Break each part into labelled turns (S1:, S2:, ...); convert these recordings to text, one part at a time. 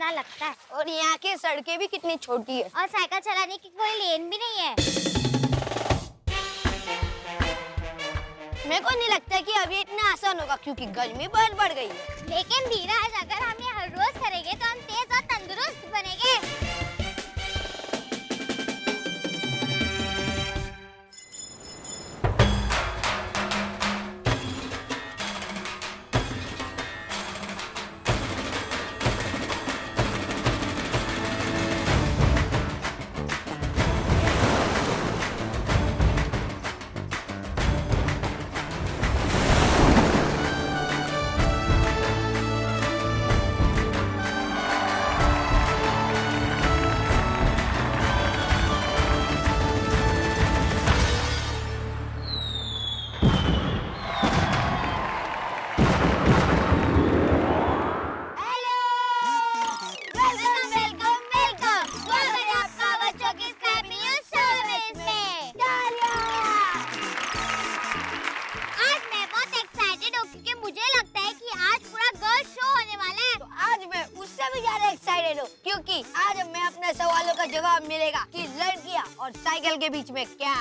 S1: अच्छा लगता है।
S2: और यहाँ की सड़कें भी कितनी छोटी है।
S1: और साइकिल चलाने की कोई लेन भी नहीं है।
S2: मेरे को नहीं लगता कि अभी इतना आसान होगा क्योंकि गर्मी बहुत बढ़ गई है।
S1: लेकिन धीरज, अगर हम ये हर रोज करेंगे तो हम तेज और तंदुरुस्त बनेंगे।
S2: क्योंकि आज मैं अपने सवालों का जवाब मिलेगा कि लड़कियां और साइकिल के बीच में क्या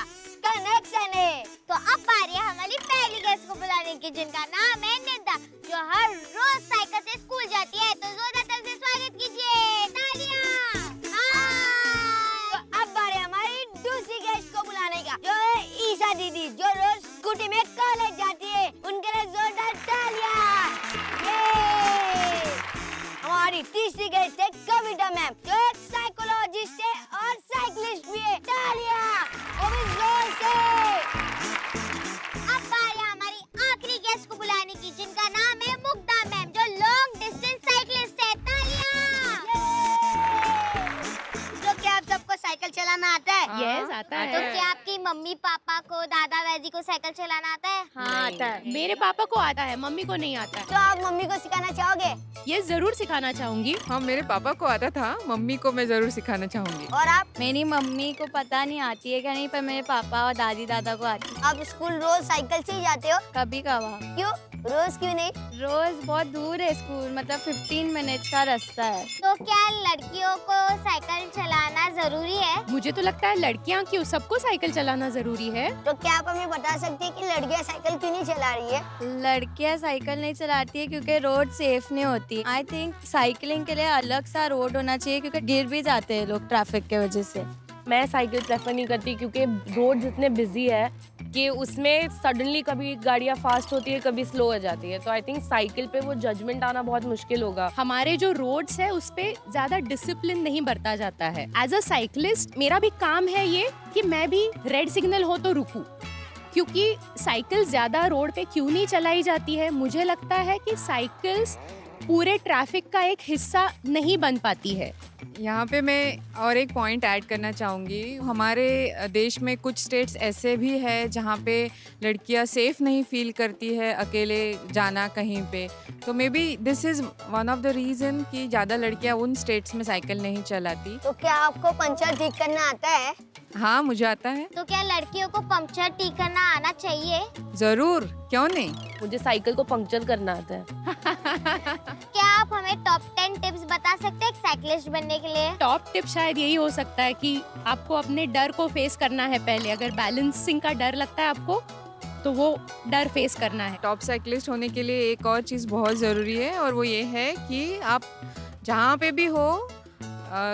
S2: कनेक्शन है।
S1: तो अब बारी है हमारी पहली गेस्ट को बुलाने की, जिनका नाम है निदा, जो हर रोज साइकिल से स्कूल जाती है। तो जोरदार से स्वागत कीजिए, तालियां।
S2: तो अब बारी है हमारी दूसरी गेस्ट को बुलाने का, जो है ईशा दीदी, जो रोज स्कूटी में कॉलेज जाती है। उनके लिए जोरदार तालियां। हमारी तीसरी गेस्ट है कविता मैम, जो एक साइकोलॉजिस्ट है और साइकिलिस्ट भी है। तालियां, वो भी जोर से।
S1: अब बारी हमारी आखिरी गेस्ट को बुलाने की, जिनका नाम है मुग्धा मैम, जो लॉन्ग डिस्टेंस साइकिलिस्ट है। तालियां।
S2: तो क्या आप सबको साइकिल चलाना आता है?
S3: यस, आता है।
S1: तो क्या आपकी मम्मी पापा को, दादा दादी को साइकिल चलाना आता है?
S3: हाँ, आता है। मेरे पापा को आता है, मम्मी को नहीं आता है।
S2: तो आप मम्मी को सिखाना चाहोगे?
S3: ये जरूर सिखाना चाहूंगी।
S4: हाँ, मेरे पापा को आता था, मम्मी को मैं जरूर सिखाना चाहूंगी।
S2: और आप?
S5: मेरी मम्मी को पता नहीं आती है क्या नहीं, पर मेरे पापा और दादी दादा को आती है।
S2: आप स्कूल रोज साइकिल से ही जाते हो?
S5: कभी कभार।
S2: क्यों? रोज क्यों नहीं?
S5: रोज बहुत दूर है स्कूल, मतलब 15 मिनट्स का रास्ता है।
S1: तो क्या लड़कियों को साइकिल चलाना जरूरी है?
S3: मुझे तो लगता है लड़कियां क्यों, सबको साइकिल चलाना जरूरी है।
S2: तो क्या आप हमें बता सकती हैं कि लड़कियां साइकिल क्यों नहीं चला रही है?
S5: लड़कियां साइकिल नहीं चलाती है क्योंकि रोड सेफ नहीं होती। आई थिंक साइकिलिंग के लिए अलग सा रोड होना चाहिए, क्योंकि गिर भी जाते हैं लोग ट्रैफिक के वजह से।
S6: मैं साइकिल प्रेफर नहीं करती क्योंकि रोड इतने बिजी है कि उसमें सडनली कभी गाड़ियाँ फास्ट होती है, कभी स्लो हो जाती है। तो आई थिंक साइकिल पे वो जजमेंट आना बहुत मुश्किल होगा।
S3: हमारे जो रोड्स है उस पे ज्यादा डिसिप्लिन नहीं बरता जाता है। एज अ साइकिलिस्ट मेरा भी काम है ये कि मैं भी रेड सिग्नल हो तो रुकूं, क्योंकि साइकिल ज्यादा रोड पे क्यों नहीं चलाई जाती है। मुझे लगता है कि साइकिल्स पूरे ट्रैफिक का एक हिस्सा नहीं बन पाती है।
S4: यहाँ पे मैं और एक पॉइंट ऐड करना चाहूँगी। हमारे देश में कुछ स्टेट्स ऐसे भी है जहाँ पे लड़कियाँ सेफ नहीं फील करती है अकेले जाना कहीं पे। तो may be this is one of the reason कि ज़्यादा लड़कियाँ उन स्टेट्स में साइकिल नहीं चलाती।
S2: तो क्या आपको पंचर ठीक करना आता है?
S4: हाँ, मुझे आता है।
S1: तो क्या लड़कियों को पंक्चर ठीक करना आना चाहिए?
S4: ज़रूर, क्यों नहीं।
S6: मुझे साइकिल को पंक्चर करना आता है।
S1: क्या आप हमें टॉप 10 टिप्स बता सकते हैं एक साइकिलिस्ट बनने के लिए?
S3: टॉप टिप शायद यही हो सकता है कि आपको अपने डर को फेस करना है पहले। अगर बैलेंसिंग का डर लगता है आपको तो वो डर फेस करना है।
S4: टॉप साइकिलिस्ट होने के लिए एक और चीज़ बहुत ज़रूरी है, और वो ये है कि आप जहाँ पे भी हो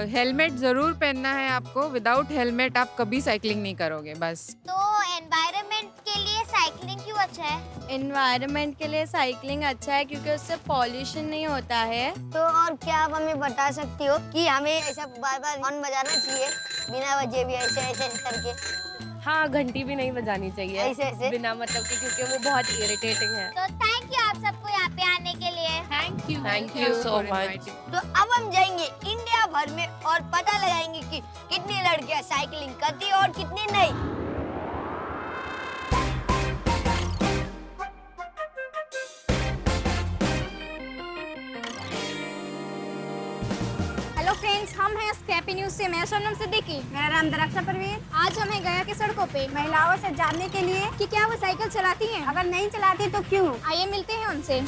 S4: हेलमेट ज़रूर पहनना है आपको। विदाउट हेलमेट आप कभी साइकिलिंग नहीं करोगे बस।
S1: तो एनवायरनमेंट के लिए साइकिलिंग क्यों अच्छा है?
S5: एनवायरनमेंट के लिए साइकिलिंग अच्छा है क्योंकि उससे पॉल्यूशन नहीं होता है।
S2: तो और क्या आप हमें बता सकती हो कि हमें ऐसा बार बार हॉर्न बजाना चाहिए बिना वजह भी, ऐसे ऐसे करके?
S6: हाँ, घंटी भी नहीं बजानी चाहिए
S2: ऐसे
S6: बिना मतलब के, क्योंकि वो बहुत इरिटेटिंग है।
S1: तो थैंक यू आप सबको यहाँ पे आने के लिए।
S6: Thank you so much.
S2: तो अब हम जाएंगे इंडिया भर में और पता लगाएंगे कि कितनी लड़कियां साइकिलिंग करती और कितनी नहीं।
S7: हेलो फ्रेंड्स, हम हैं स्क्रैपी न्यूज से। मैं सोनम सिद्दीकी। मेरा नाम दरक्षा परवीन। आज हमें गया की सड़कों पे महिलाओं से जानने के लिए कि क्या वो साइकिल चलाती हैं, अगर नहीं चलाती तो क्यों। आइए मिलते हैं उनसे।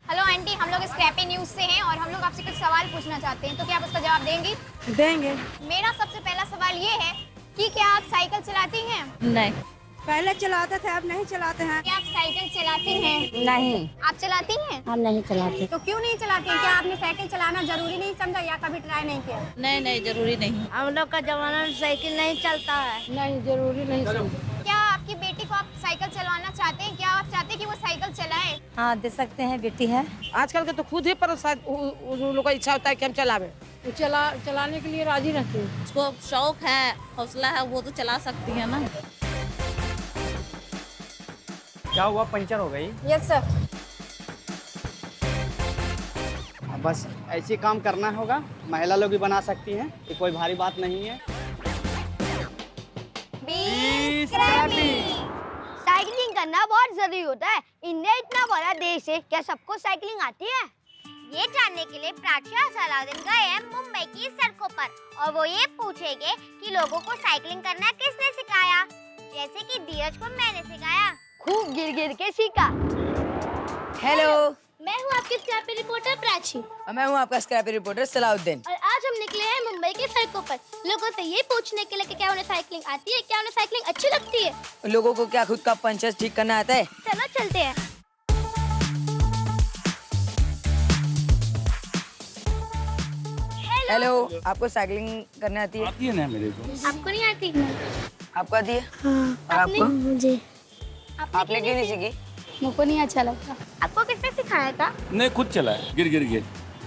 S7: हेलो आंटी, हम लोग स्क्रैपी न्यूज से हैं और हम लोग आपसे कुछ सवाल पूछना चाहते हैं, तो क्या आप उसका जवाब देंगी?
S2: देंगे।
S7: मेरा सबसे पहला सवाल ये है कि क्या आप साइकिल चलाती हैं?
S6: नहीं।
S2: पहले चलाते थे, अब नहीं चलाते हैं।
S7: क्या आप साइकिल चलाती हैं?
S2: नहीं,
S7: आप चलाती हैं?
S2: हम नहीं चलाते।
S7: तो क्यों नहीं चलाती हैं? क्या आपने साइकिल चलाना जरूरी नहीं समझा या कभी ट्राई नहीं किया?
S6: नहीं जरूरी नहीं।
S2: हम लोग का जमाना में साइकिल नहीं चलता है। नहीं, जरूरी नहीं।
S7: क्या आपकी बेटी को आप साइकिल चलाना चाहते हैं? क्या आप चाहते हैं कि वो साइकिल चलाए?
S2: हाँ, दे सकते हैं, बेटी है।
S8: आजकल के तो खुद ही पर उन लोग का इच्छा होता है कि हम चलावे, चलाने के लिए राजी रहते हैं।
S6: उसको शौक है, हौसला है, वो तो चला सकती है ना।
S9: क्या हुआ, पंचर हो गई?
S7: Yes sir.
S9: बस ऐसे काम करना होगा, महिला लोग भी बना सकती हैं, ये कोई भारी बात नहीं है।
S2: साइकिलिंग करना बहुत जरूरी होता है। इंडिया इतना बड़ा देश है, क्या सबको साइकिलिंग आती है?
S1: ये जानने के लिए प्राची और सलाउद्दीन गए हैं मुंबई की सड़कों पर और वो ये पूछेंगे कि लोगों को साइकिलिंग करना किसने सिखाया, जैसे कि धीरज को मैंने सिखाया।
S2: खूब गिर गिर के सीखा। हेलो,
S1: मैं हूँ आपकी स्क्रैपी रिपोर्टर प्राची
S2: मैं हूँ आपका स्क्रैपी रिपोर्टर सलाउद्दीन।
S1: और आज हम निकले हैं मुंबई की सड़कों पर लोगों से ये पूछने के लिए कि क्या उन्हें साइकिलिंग आती है, क्या उन्हें साइकिलिंग अच्छी लगती है।
S2: लोगों को क्या खुद का पंचर ठीक करना आता है?
S1: चलो चलते हैं।
S2: हेलो, आपको साइकिलिंग करने आती है?
S10: आती है ना मेरे को।
S1: आपको नहीं आती?
S2: आपको आती है?
S1: हाँ,
S2: और आपको?
S7: मुझे
S2: आपने क्यों नहीं सीखी?
S7: मुझको नहीं अच्छा लगता।
S1: आपको किसने सिखाया था
S10: नहीं, खुद चलाया, गिर गिर के।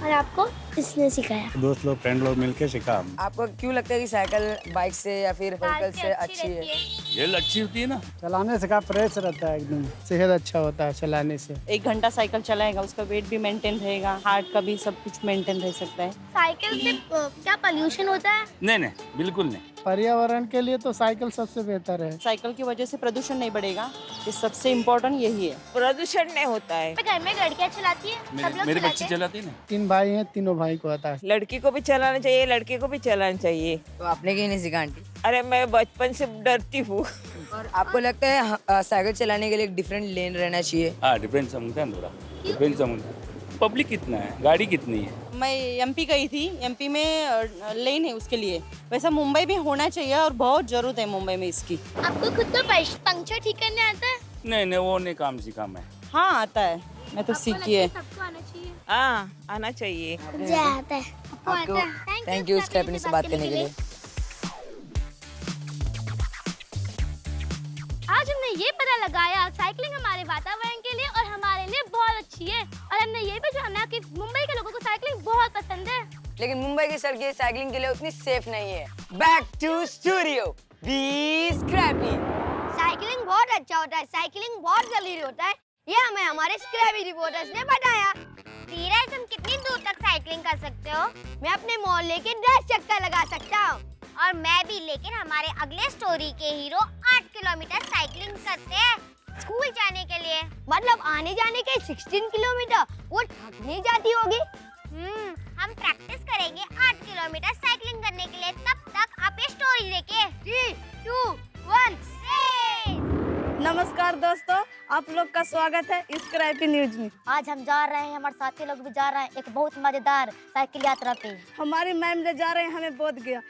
S1: और आपको किसने सिखाया?
S10: दोस्त लोग, फ्रेंड लोग मिलके सिखा।
S2: आपको क्यों लगता है कि साइकिल बाइक से या फिर व्हीकल से अच्छी है?
S10: ये अच्छी होती है ना।
S9: चलाने से का फ्रेश रहता है, एकदम सेहत अच्छा होता है चलाने से।
S6: 1 घंटा साइकिल चलाएगा, उसका वेट भी मेंटेन रहेगा, हार्ट का भी सब कुछ मेंटेन रह सकता है।
S1: साइकिल से क्या पोल्यूशन होता है?
S10: नहीं, बिल्कुल नहीं।
S9: पर्यावरण के लिए तो साइकिल सबसे बेहतर है।
S6: साइकिल की वजह से प्रदूषण नहीं बढ़ेगा, ये सबसे इम्पोर्टेंट यही है।
S2: प्रदूषण नहीं होता है।
S1: घर में लड़कियाँ चलाती है, सब लोग
S10: मेरे
S1: चलाते
S10: बच्चे
S1: हैं।
S10: चलाती है ना।
S9: 3 भाई हैं, तीनों भाई को आता है।
S11: लड़की को भी चलाना चाहिए, लड़के को भी चलाना चाहिए।
S2: तो आपने क्यों नहीं सीखा आंटी?
S11: अरे मैं बचपन से डरती हूँ।
S2: और आपको लगता है साइकिल चलाने के लिए एक डिफरेंट लेन रहना चाहिए?
S10: हाँ, डिफरेंस समझता है थोड़ा, डिफरेंस समझता है। पब्लिक कितना है, गाड़ी कितनी है।
S6: मैं एमपी गई थी, एमपी में लेन है उसके लिए, वैसा मुंबई में होना चाहिए और बहुत जरूरत है मुंबई में इसकी।
S1: आपको खुद को पंक्चर ठीक करने आता है?
S10: नहीं, वो नहीं काम सीखा मैं।
S6: हाँ आता है, मैं तो सीखी है।
S1: सबको आना चाहिए।
S11: हाँ, आना चाहिए।
S1: मुझे आता है। आपको आता है।
S2: थैंक यू स्क्रैपी से बात करने के लिए।
S1: आज हमने ये पता लगाया साइकिलिंग हमारे वातावरण के लिए और हमारे लिए बहुत अच्छी है और हमने ये भी जाना कि मुंबई के लोगों को साइकिलिंग बहुत पसंद है।
S2: लेकिन मुंबई की सड़कें साइकिलिंग के लिए उतनी सेफ नहीं है। Back to studio, be Scrappy. Cycling बहुत अच्छा होता है, साइकिलिंग बहुत जरूरी होता है, ये हमें हमारे स्क्रैपी रिपोर्टर्स ने बताया।
S1: धीरज, तुम कितनी दूर तक साइकिलिंग कर सकते हो?
S2: मैं अपने मोहल्ले के 10 चक्कर लगा सकता हूँ।
S1: और मैं भी, लेकिन हमारे अगले स्टोरी के हीरो 8 किलोमीटर साइकिलिंग करते हैं स्कूल जाने के लिए।
S2: मतलब आने जाने के 16 किलोमीटर, वो थक नहीं जाती होगी?
S1: हम प्रैक्टिस करेंगे 8 किलोमीटर साइकिलिंग करने के लिए। तब तक आप ये स्टोरी देखिए।
S2: 3, 2, 1
S5: नमस्कार दोस्तों, आप लोग का स्वागत है स्क्रैपी न्यूज में।
S2: आज हम जा रहे हैं, हमारे साथी लोग भी जा रहे हैं एक बहुत मजेदार साइकिल यात्रा पे।
S5: हमारी मैम ले जा रहे हैं हमें बोध गया।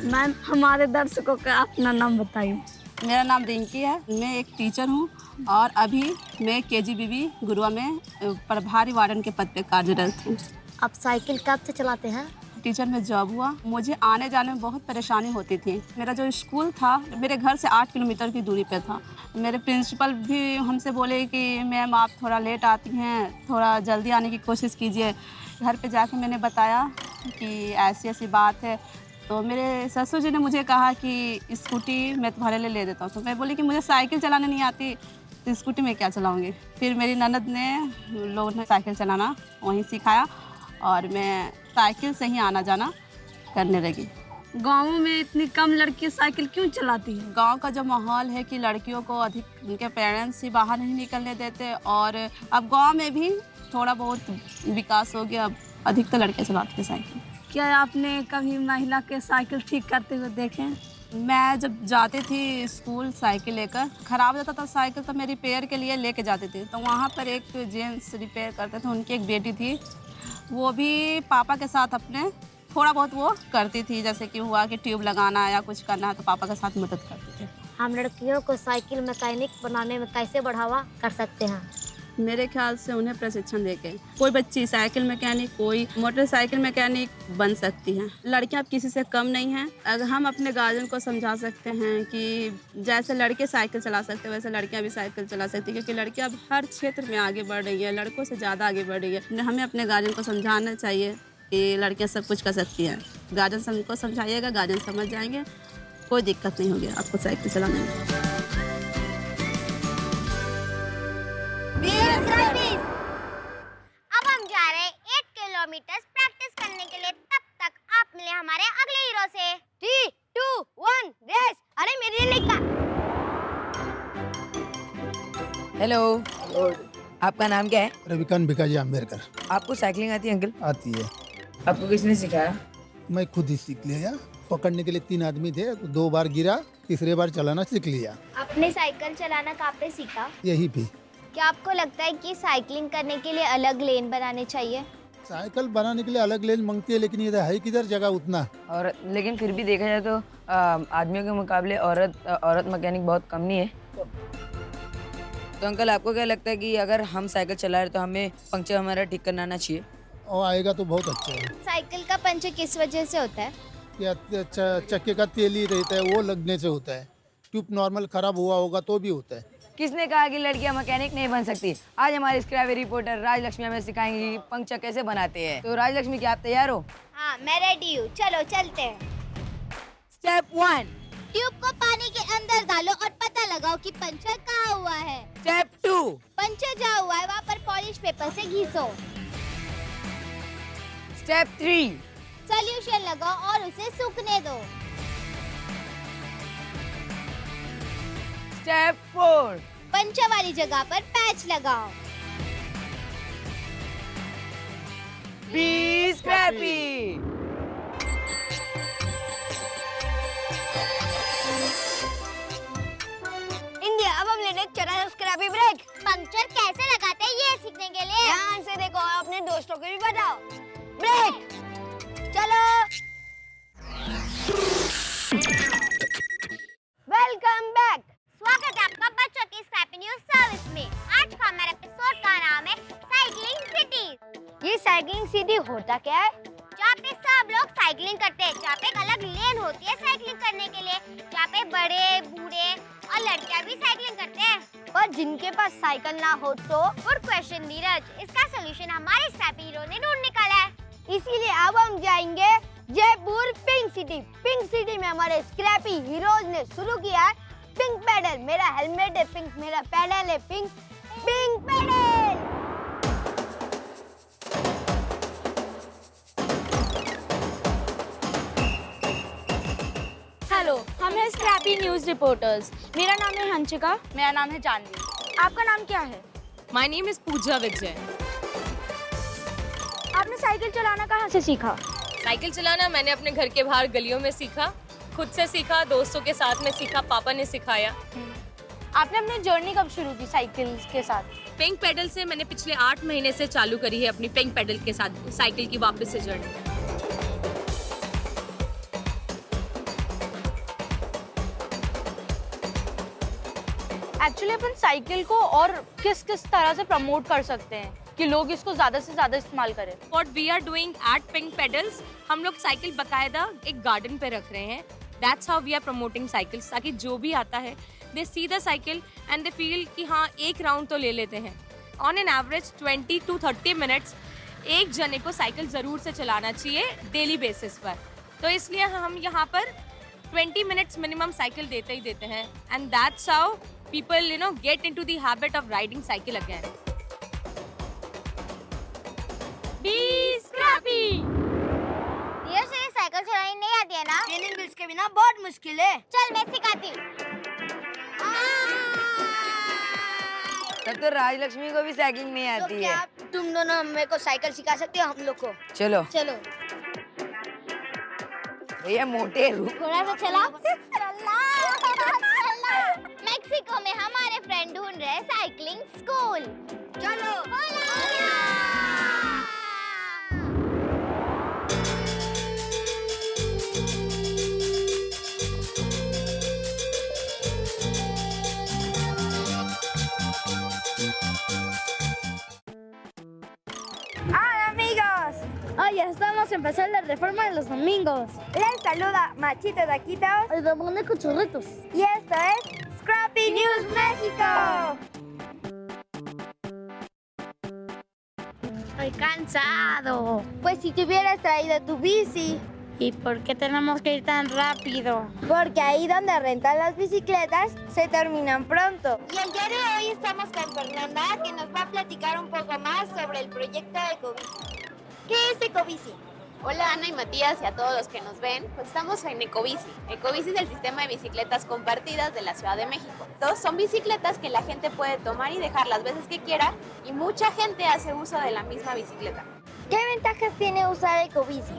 S5: मैम, हमारे दर्शकों का अपना नाम बताइए।
S12: मेरा नाम रिंकी है, मैं एक टीचर हूँ और अभी मैं KGBB गुरुआ में प्रभारी वार्डन के पद पे कार्यरत हूँ।
S2: आप साइकिल कब से चलाते हैं?
S12: टीचर में जॉब हुआ, मुझे आने जाने में बहुत परेशानी होती थी। मेरा जो स्कूल था मेरे घर से 8 किलोमीटर की दूरी पे था। मेरे प्रिंसिपल भी हमसे बोले कि मैम आप थोड़ा लेट आती हैं, थोड़ा जल्दी आने की कोशिश कीजिए। घर पे जाके मैंने बताया कि ऐसी ऐसी बात है, तो मेरे ससुर जी ने मुझे कहा कि स्कूटी मैं तुम्हारे लिए ले देता हूँ। तो मैं बोली कि मुझे साइकिल चलाने नहीं आती, तो स्कूटी में क्या चलाऊँगी। फिर मेरी ननद ने लोगों ने साइकिल चलाना वहीं सिखाया और मैं साइकिल से ही आना जाना करने लगी।
S5: गाँवों में इतनी कम लड़की साइकिल क्यों चलाती है?
S12: गांव का जो माहौल है कि लड़कियों को अधिक उनके पेरेंट्स ही बाहर नहीं निकलने देते और अब गांव में भी थोड़ा बहुत विकास हो गया, अब अधिकतर लड़के चलाते हैं साइकिल।
S5: क्या आपने कभी महिला के साइकिल ठीक करते हुए देखे?
S12: मैं जब जाती थी स्कूल साइकिल लेकर, ख़राब हो जाता था साइकिल तो मैं रिपेयर के लिए लेके जाती थी। तो वहाँ पर एक जेंट्स रिपेयर करते थे, उनकी एक बेटी थी, वो भी पापा के साथ अपने थोड़ा बहुत वो करती थी। जैसे कि हुआ कि ट्यूब लगाना या कुछ करना है तो पापा के साथ मदद करती थी।
S7: हम लड़कियों को साइकिल मैकेनिक बनाने में कैसे बढ़ावा कर सकते हैं?
S12: मेरे ख्याल से उन्हें प्रशिक्षण देके कोई बच्ची साइकिल मैकेनिक, कोई मोटरसाइकिल मैकेनिक बन सकती हैं। लड़कियां अब किसी से कम नहीं हैं। अगर हम अपने गार्जियन को समझा सकते हैं कि जैसे लड़के साइकिल चला सकते हैं वैसे लड़कियां भी साइकिल चला सकती हैं, क्योंकि लड़कियां अब हर क्षेत्र में आगे बढ़ रही है, लड़कों से ज़्यादा आगे बढ़ रही है। हमें अपने गार्जियन को समझाना चाहिए कि लड़कियाँ सब कुछ कर सकती हैं। गार्जियन को समझाइएगा, गार्जियन समझ जाएंगे, कोई दिक्कत नहीं होगी आपको साइकिल चलाने में।
S1: अब हम जा रहे हैं 8 किलोमीटर प्रैक्टिस करने के लिए। तब तक आप मिले हमारे अगले हीरो से।
S2: 3, 2, 1 रेस। अरे मेरे लिए का।
S13: हेलो, आपका नाम क्या है?
S14: रविकांत भिकाजी अम्बेडकर।
S13: आपको साइकिलिंग आती है अंकल?
S14: आती है।
S13: आपको किसने सिखाया?
S14: मैं खुद ही सीख लिया। पकड़ने के लिए 3 आदमी थे, 2 बार गिरा, तीसरे बार चलाना सीख लिया।
S1: आपने साइकिल चलाना कहाँ पे सीखा?
S14: यही भी।
S1: क्या आपको लगता है कि साइकिलिंग करने के लिए अलग लेन बनाने चाहिए?
S14: साइकिल बनाने के लिए अलग लेन मांगती है, लेकिन ये है किधर जगह उतना।
S13: और लेकिन फिर भी देखा जाए तो आदमियों के मुकाबले औरत मैकेनिक बहुत कम नहीं है। तो अंकल आपको क्या लगता है कि अगर हम साइकिल चला रहे तो हमें पंक्चर हमारा ठीक करना आना चाहिए?
S14: और आएगा तो बहुत अच्छा है।
S1: साइकिल का पंचर किस वजह से होता है?
S14: या चक्के का तेल ही रहता है, वो लगने से होता है। ट्यूब नॉर्मल खराब हुआ होगा तो भी होता है।
S13: किसने कहा कि लड़कियां मैकेनिक नहीं बन सकती? आज हमारे स्क्रैपी रिपोर्टर राजलक्ष्मी हमें सिखाएंगी कि पंक्चर कैसे बनाते हैं। तो राजलक्ष्मी, क्या आप तैयार हो?
S1: हाँ, मैं रेडी हूँ। चलो चलते हैं।
S13: स्टेप 1,
S1: ट्यूब को पानी के अंदर डालो और पता लगाओ कि पंचर कहाँ हुआ है।
S13: स्टेप 2,
S1: पंचर जहाँ हुआ है वहाँ पर पॉलिश पेपर से घिसो।
S13: स्टेप 3,
S1: सॉल्यूशन लगाओ और उसे सूखने दो।
S13: स्टेप 4,
S1: पंचर वाली जगह पर पैच लगाओ।
S13: B scrapie.
S2: इंडिया, अब हम लेने चला है स्क्रैपी ब्रेक।
S1: पंचर कैसे लगाते हैं ये सीखने के लिए
S2: ध्यान से देखो और अपने दोस्तों को भी बताओ। ब्रेक, चलो। Welcome back.
S1: स्वागत है आपका बच्चों की स्क्रैपी न्यूज सर्विस में। आज का हमारा एपिसोड का नाम है साइकिलिंग सिटी।
S2: ये साइकिलिंग सिटी होता क्या है?
S1: जहाँ पे सब लोग साइकिलिंग करते हैं, जहाँ पे एक अलग लेन होती है साइकिलिंग करने के लिए, जहाँ पे बड़े, बूढ़े और लड़कियाँ भी साइकिलिंग करते हैं।
S2: पर जिनके पास साइकिल ना हो तो?
S1: Good question Neeraj. इसका सोल्यूशन हमारे स्क्रैपी हीरो ने ढूंढ निकाला है।
S2: इसीलिए अब हम जाएंगे Jaipur pink city. Pink city में हमारे स्क्रैपी हीरोज ने शुरू किया है पिंक पेडल। मेरा हेलमेट है पिंक, मेरा पेडल है पिंक। Pink pedal.
S7: हेलो, हम हैं स्क्रैपी न्यूज रिपोर्टर्स। मेरा नाम है हंसिका।
S5: मेरा नाम है जानवी।
S7: आपका नाम क्या है?
S3: माय नेम इज पूजा विजय।
S7: आपने साइकिल चलाना कहाँ से सीखा?
S6: साइकिल चलाना मैंने अपने घर के बाहर गलियों में सीखा, खुद से सीखा, दोस्तों के साथ में सीखा, पापा ने सिखाया।
S7: आपने अपनी जर्नी कब शुरू की साइकिल के साथ?
S6: पिंक पेडल से मैंने पिछले 8 महीने से चालू करी है अपनी पिंक पेडल के साथ साइकिल की वापस से जर्नी।
S5: एक्चुअली अपन साइकिल को और किस किस तरह से प्रमोट कर सकते हैं कि लोग इसको ज़्यादा से ज़्यादा इस्तेमाल करें?
S6: What we are doing at Pink Pedals, हम लोग साइकिल बकायदा एक गार्डन पे रख रहे हैं। That's how we are promoting cycles, ताकि जो भी आता है they see the cycle and they feel कि हाँ एक राउंड तो ले लेते हैं। On an average 20 to 30 minutes एक जने को साइकिल ज़रूर से चलाना चाहिए डेली बेसिस पर। तो इसलिए हम यहाँ पर 20 मिनट्स मिनिमम साइकिल देते ही देते हैं। And that's how people get into the habit of riding cycle again.
S7: Be scrappy.
S1: ये से साइकिल चलानी नहीं आती है ना?
S2: ट्रेनिंग व्हील्स के बिना बहुत मुश्किल है।
S1: चल मैं सिखाती हूँ।
S13: तब तो राजलक्ष्मी को भी साइकिलिंग नहीं
S2: तो
S13: आती
S2: क्या
S13: है।
S2: तुम दोनों मेरे को साइकिल सिखा सकते हो हम लोग को?
S13: चलो
S2: चलो।
S13: भैया मोटे रूप।
S1: थोड़ा सा चलाओ। मेक्सिको में हमारे फ्रेंड ढूंढ रहे हैं साइकिलिंग स्कूल। चलो
S7: ¡Hola amigos! Hoy estamos empezando la reforma de los domingos. Les saluda Machito Taquitos. El Ramón de Cochorritos. Y esto es Scrappy News México. Estoy cansado. Pues si te hubieras traído tu bici. ¿Y por qué tenemos que ir tan rápido? Porque ahí donde rentan las bicicletas se terminan pronto. Y el día de hoy estamos con Fernanda, que nos va a platicar un poco más sobre el proyecto de Ecobici. ¿Qué es Ecobici?
S15: Hola Ana y Matías y a todos los que nos ven, pues estamos en Ecobici. Ecobici es el sistema de bicicletas compartidas de la Ciudad de México. Todos son bicicletas que la gente puede tomar y dejar las veces que quiera y mucha gente hace uso de la misma bicicleta.
S7: ¿Qué ventajas tiene usar Ecobici?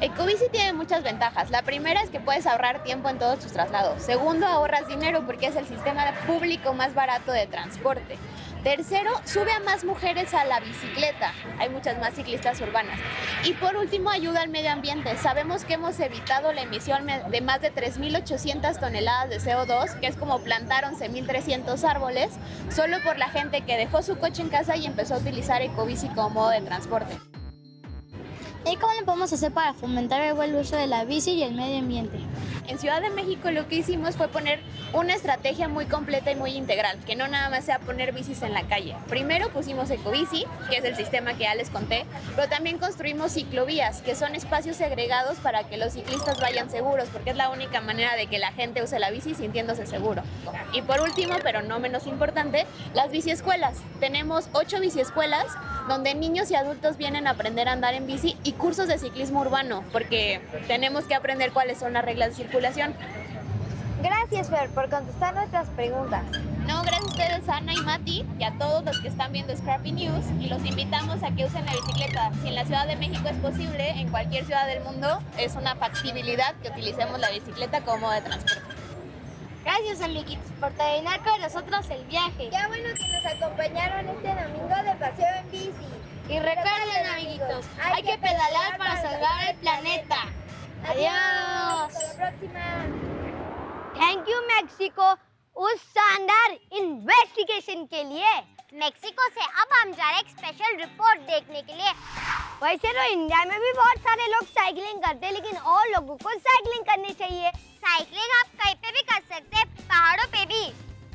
S15: Ecobici tiene muchas ventajas. La primera es que puedes ahorrar tiempo en todos tus traslados. Segundo, ahorras dinero porque es el sistema público más barato de transporte. Tercero, sube a más mujeres a la bicicleta. Hay muchas más ciclistas urbanas. Y por último, ayuda al medio ambiente. Sabemos que hemos evitado la emisión de más de 3.800 toneladas de CO2, que es como plantar 11.300 árboles, solo por la gente que dejó su coche en casa y empezó a utilizar Ecobici como modo de transporte.
S7: ¿Y cómo lo podemos hacer para fomentar el buen uso de la bici y el medio ambiente?
S15: En Ciudad de México lo que hicimos fue poner una estrategia muy completa y muy integral, que no nada más sea poner bicis en la calle. Primero pusimos Ecobici, que es el sistema que ya les conté, pero también construimos ciclovías, que son espacios segregados para que los ciclistas vayan seguros, porque es la única manera de que la gente use la bici sintiéndose seguro. Y por último, pero no menos importante, las biciescuelas. Tenemos 8 biciescuelas donde niños y adultos vienen a aprender a andar en bici y cursos de ciclismo urbano, porque tenemos que aprender cuáles son las reglas de circulación.
S7: Gracias, Fer, por contestar nuestras preguntas.
S15: No, gracias a ustedes, Ana y Mati, y a todos los que están viendo Scrappy News, y los invitamos a que usen la bicicleta. Si en la Ciudad de México es posible, en cualquier ciudad del mundo es una factibilidad que utilicemos la bicicleta como modo de transporte.
S7: Gracias, amiguitos, por terminar con nosotros el viaje. Qué bueno que nos acompañaron este domingo de paseo en bici. Y recuerden, amiguitos, hay que pedalear para salvar el planeta. Adiós. Hasta la próxima. Thank you, Mexico, उस शानदार investigation के लिए।
S1: Mexico से अब हम जा रहे हैं एक स्पेशल रिपोर्ट देखने के लिए।
S7: वैसे तो इंडिया में भी बहुत सारे लोग साइकिलिंग करते हैं, लेकिन और लोगों को साइकिलिंग करनी चाहिए।
S1: साइकिलिंग आप कहीं पे भी कर सकते हैं, पहाड़ों पे भी।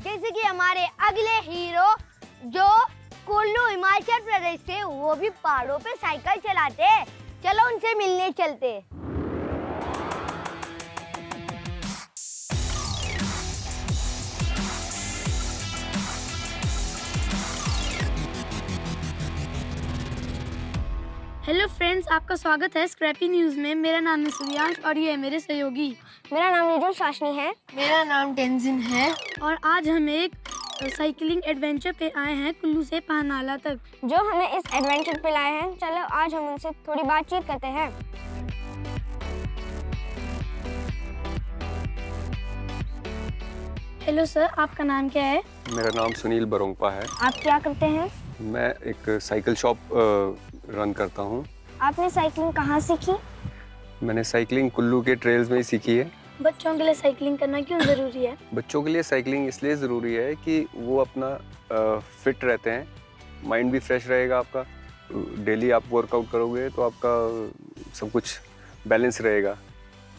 S7: जैसे कि हमारे अगले हीरो जो कुल्लू हिमाचल प्रदेश से, वो भी पहाड़ों पे साइकिल चलाते हैं। चलो उनसे मिलने चलते। हेलो फ्रेंड्स, आपका स्वागत है स्क्रैपी न्यूज़ में। मेरा नाम है सूर्यांश और ये है मेरे सहयोगी।
S16: मेरा नाम निजल शाशनी है।
S7: मेरा नाम टेंजिन है। और आज हम एक साइकिलिंग एडवेंचर पे आए हैं कुल्लू से पहनाला तक।
S16: जो हमें इस एडवेंचर पे लाए हैं, चलो आज हम उनसे थोड़ी बातचीत करते हैं।
S7: हेलो सर, आपका नाम क्या है?
S17: मेरा नाम सुनील बरोंगपा है।
S16: आप क्या करते हैं?
S17: मैं एक साइकिल शॉप रन करता हूँ।
S16: आपने साइकिलिंग कहाँ सीखी?
S17: मैंने साइकिलिंग कुल्लू के ट्रेल्स में ही सीखी है।
S7: बच्चों के लिए साइकिलिंग करना क्यों ज़रूरी है?
S17: बच्चों के लिए साइकिलिंग इसलिए ज़रूरी है कि वो अपना फिट रहते हैं, माइंड भी फ्रेश रहेगा आपका। डेली आप वर्कआउट करोगे तो आपका सब कुछ बैलेंस रहेगा।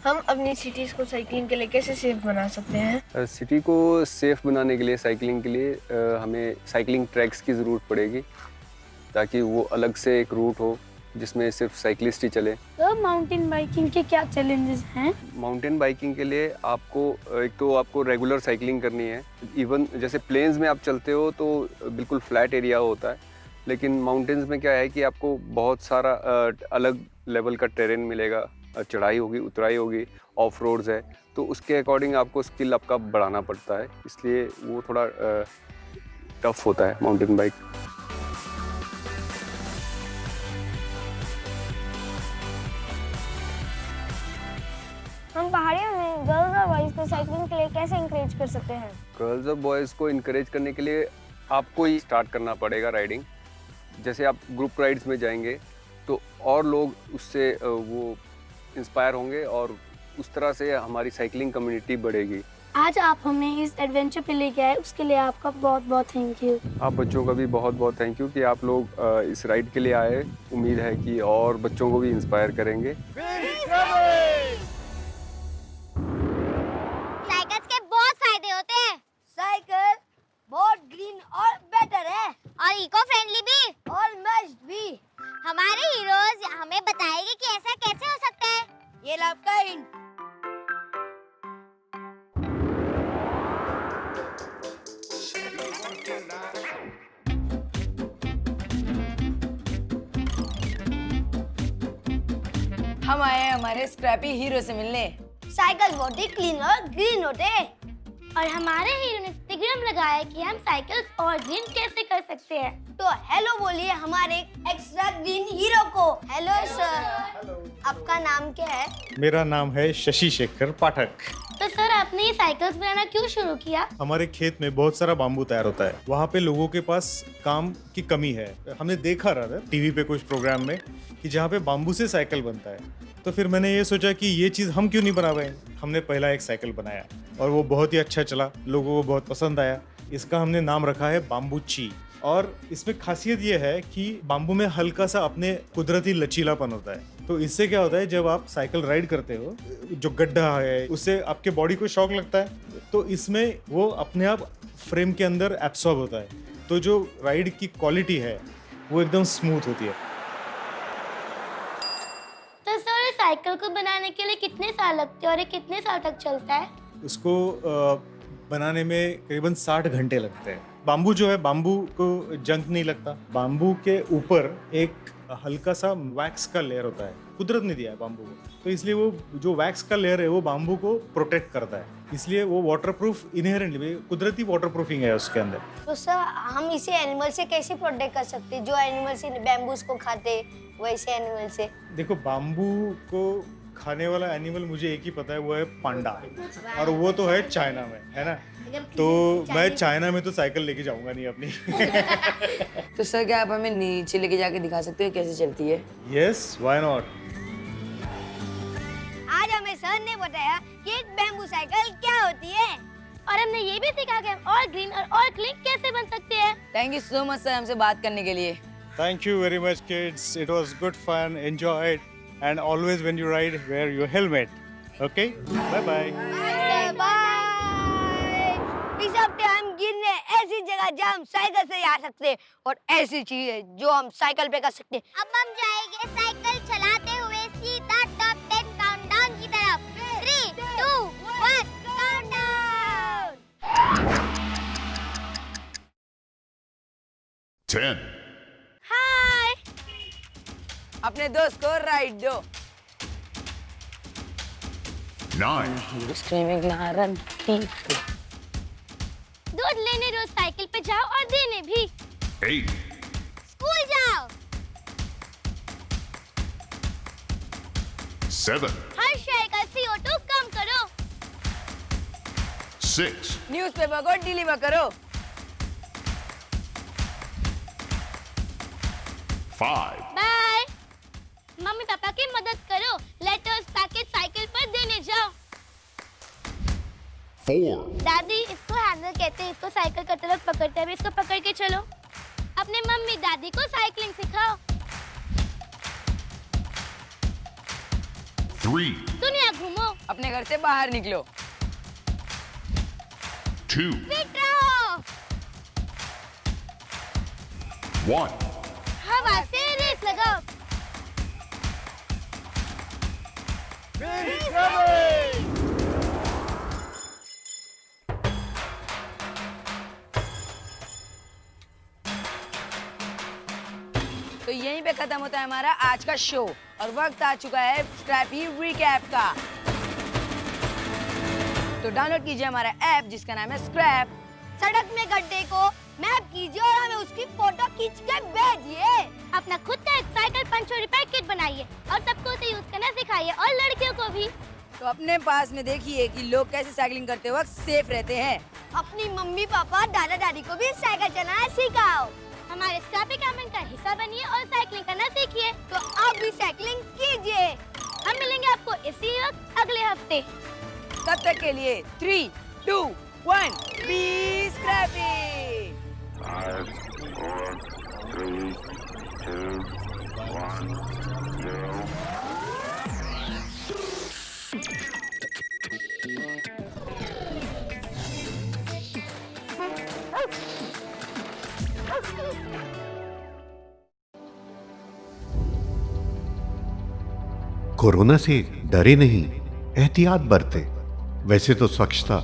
S16: हम अपनी सिटीज़ को साइकिलिंग के लिए कैसे सेफ बना सकते हैं?
S17: सिटी को सेफ बनाने के लिए, साइकिलिंग के लिए हमें साइकिलिंग ट्रैक्स की ज़रूरत पड़ेगी, ताकि वो अलग से एक रूट हो जिसमें सिर्फ साइकिलिस्ट ही चले।
S7: तो माउंटेन बाइकिंग के क्या चैलेंजेस हैं?
S17: माउंटेन बाइकिंग के लिए आपको एक तो आपको रेगुलर साइकिलिंग करनी है। इवन जैसे प्लेन्स में आप चलते हो तो बिल्कुल फ्लैट एरिया होता है, लेकिन माउंटेन्स में क्या है कि आपको बहुत सारा अलग लेवल का टेरेन मिलेगा। चढ़ाई होगी, उतराई होगी, ऑफ रोड्स है, तो उसके अकॉर्डिंग आपको स्किल आपका बढ़ाना पड़ता है, इसलिए वो थोड़ा टफ होता है माउंटेन बाइक।
S16: हम पहाड़ियों में गर्ल्स और बॉयज को साइकिलिंग के लिए कैसे इंकरेज कर सकते हैं?
S17: गर्ल्स और बॉयज़ को इनकरेज करने के लिए आपको ही स्टार्ट करना पड़ेगा राइडिंग। जैसे आप ग्रुप राइड्स में जाएंगे तो और लोग उससे वो इंस्पायर होंगे और उस तरह से हमारी साइकिलिंग कम्युनिटी बढ़ेगी।
S16: आज आप हमें इस एडवेंचर पे लेके आए, उसके लिए आपका बहुत बहुत थैंक यू।
S17: आप बच्चों का भी बहुत बहुत थैंक यू कि आप लोग इस राइड के लिए आए। उम्मीद है कि और बच्चों को भी इंस्पायर करेंगे।
S1: साइकिल्स के बहुत फायदे होते हैं।
S2: साइकिल बहुत ग्रीन और बेटर है
S1: और इको फ्रेंडली भी
S2: और मस्त भी।
S1: हमारे हीरोज हमें बताएंगे कि ऐसा कैसे हो सकता है।
S2: ये लो आपका हिंट।
S13: हम आए हैं हमारे स्क्रैपी हीरो से मिलने।
S2: साइकिल बहुत ही क्लीन और ग्रीन होते हैं
S16: और हमारे हीरो ने दिग्गम लगाया कि हम साइकिल और ग्रीन कैसे कर सकते हैं।
S2: तो हेलो बोलिए हमारे एक्स्ट्रा ग्रीन हीरो को। हेलो सर, आपका नाम क्या है?
S18: मेरा नाम है शशि शेखर पाठक।
S16: तो सर आपने ये साइकिल्स बनाना क्यों शुरू किया?
S18: हमारे खेत में बहुत सारा बाम्बू तैयार होता है, वहाँ पे लोगों के पास काम की कमी है। हमने देखा रहा टीवी पे कुछ प्रोग्राम में कि जहाँ पे बाम्बू से साइकिल बनता है, तो फिर मैंने ये सोचा कि ये चीज़ हम क्यों नहीं बना पाए। हमने पहला एक साइकिल बनाया और वो बहुत ही अच्छा चला, लोगों को बहुत पसंद आया। इसका हमने नाम रखा है बाम्बू ची। और इसमें खासियत ये है कि बाम्बू में हल्का सा अपने कुदरती लचीलापन होता है। तो इससे क्या होता है, जब आप साइकिल राइड करते हो, जो गड्ढा है उससे आपके बॉडी को शॉक लगता है, तो इसमें वो अपने आप फ्रेम के अंदर एब्सॉर्ब होता है। तो जो राइड की क्वालिटी है वो एकदम स्मूथ होती है।
S16: तो सर साइकिल को बनाने के लिए कितने साल लगते हैं और ये कितने साल तक चलता है?
S18: उसको बनाने में करीबन 60 घंटे लगते हैं। बाम्बू जो है, बाम्बू को जंग नहीं लगता। बाम्बू के ऊपर एक हल्का सा वैक्स का लेयर होता है, कुदरत ने दिया है बाम्बू को, तो इसलिए वो जो वैक्स का लेयर है वो बाम्बू को प्रोटेक्ट करता है, इसलिए वो वाटरप्रूफ इनहेरेंटली कुदरती वाटरप्रूफिंग है उसके अंदर।
S2: तो सर हम इसे एनिमल से कैसे प्रोटेक्ट कर सकते हैं? जो एनिमल से बैम्बूस को खाते वैसे एनिमल से।
S18: देखो, बाम्बू को खाने वाला एनिमल मुझे एक ही पता है, वो है पांडा, और वो तो है चाइना में, है ना। तो मैं चाइना में तो साइकिल लेके जाऊंगा नहीं अपनी।
S13: तो सर क्या आप हमें नीचे लेके जाके दिखा सकते हो कैसे चलती है?
S18: Yes, why not.
S2: आज हमें सर ने बताया कि एक बैम्बू साइकिल क्या होती है
S16: और हमने ये भी सीखा कि हम और ग्रीन और क्लीन कैसे बन सकते हैं।
S13: Thank you so much sir हमसे बात करने के लिए।
S18: Thank you very much, kids. It was good fun. Enjoy it. And always when you ride, wear your helmet. Okay? Bye-bye.
S2: इस हफ्ते हम गिरने ऐसी जगह जहाँ हम साइकिल से जा सकते हैं और ऐसी चीज है जो हम साइकिल पे कर सकते हैं।
S1: अब हम जाएंगे साइकिल चलाते हुए सीधा टॉप 10 काउंटडाउन की तरफ। 3, 2, 1 काउंटडाउन।
S19: 10.
S16: हाय,
S13: अपने दोस्त को राइड दो।
S19: 9.
S13: स्क्रीमिंग नारन।
S16: दूध लेने रोज साइकिल पे जाओ और देने भी।
S19: 8.
S1: स्कूल जाओ।
S19: 7.
S1: हर शहर का CO2 कम करो।
S19: 6.
S13: न्यूज़पेपर को डिलीवर करो।
S19: 5.
S16: बाय। मम्मी पापा की मदद करो। लेटर्स पैकेट साइकिल पर देने जाओ।
S19: 4.
S16: दादी, इसको हैंडल कहते हैं, इसको साइकिल करते वक्त पकड़ते हैं, इसको पकड़ के चलो। अपने मम्मी दादी को साइकिलिंग सिखाओ।
S19: 3.
S16: दुनिया घूमो।
S13: अपने घर से बाहर निकलो।
S19: 2.
S1: फिट रहो।
S19: 1.
S1: हवा से रेस लगाओ।
S13: तो यहीं पे खत्म होता है हमारा आज का शो और वक्त आ चुका है स्क्रैपी रिकैप का। तो डाउनलोड कीजिए हमारा ऐप जिसका नाम है स्क्रैप।
S2: सड़क में गड्ढे को मैप कीजिए और हमें उसकी फोटो खींच के भेजिए।
S16: अपना खुद का एक साइकिल पंचर रिपेयर किट बनाइए और सबको उसे यूज करना सिखाइए और लड़कियों को भी।
S13: तो अपने पास में देखिए कि लोग कैसे साइकिलिंग करते वक्त सेफ रहते हैं।
S16: अपनी मम्मी पापा दादा दादी को भी साइकिल चलाना सिखाओ। हमारे स्क्रैपी कैम्पेन का हिस्सा बनिए और साइकिलिंग करना सीखिए। तो आप भी साइकिलिंग कीजिए। हम मिलेंगे आपको इसी वक्त अगले हफ्ते।
S13: तब तक के लिए 3, 2, 1 बी स्क्रैपी।
S19: 5, 4, 3, 2, 1, 0.
S20: कोरोना से डरे नहीं, एहतियात बरते। वैसे तो स्वच्छता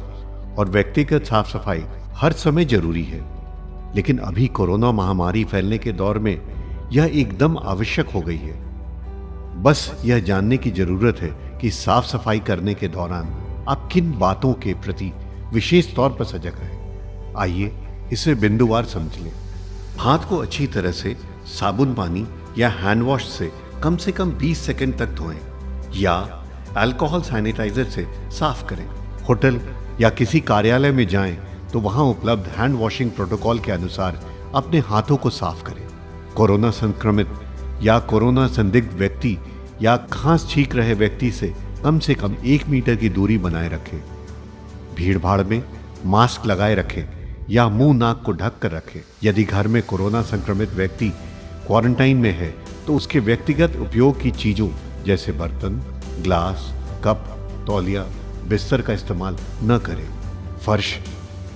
S20: और व्यक्तिगत साफ सफाई हर समय जरूरी है, लेकिन अभी कोरोना महामारी फैलने के दौर में यह एकदम आवश्यक हो गई है। बस यह जानने की जरूरत है कि साफ सफाई करने के दौरान आप किन बातों के प्रति विशेष तौर पर सजग रहें। आइए इसे बिंदुवार समझ लें। हाथ को अच्छी तरह से साबुन पानी या हैंड वॉश से कम 20 सेकंड तक धोएं या अल्कोहल सैनिटाइजर से साफ करें। होटल या किसी कार्यालय में जाएं तो वहां उपलब्ध हैंड वॉशिंग प्रोटोकॉल के अनुसार अपने हाथों को साफ करें। कोरोना संक्रमित या कोरोना संदिग्ध व्यक्ति या खांस छींक रहे व्यक्ति से कम 1 मीटर की दूरी बनाए रखें। भीड़ भाड़ में मास्क लगाए रखें या मुंह नाक को ढक कर रखें। यदि घर में कोरोना संक्रमित व्यक्ति क्वारंटाइन में है तो उसके व्यक्तिगत उपयोग की चीजों जैसे बर्तन, ग्लास, कप, तौलिया, बिस्तर का इस्तेमाल न करें। फर्श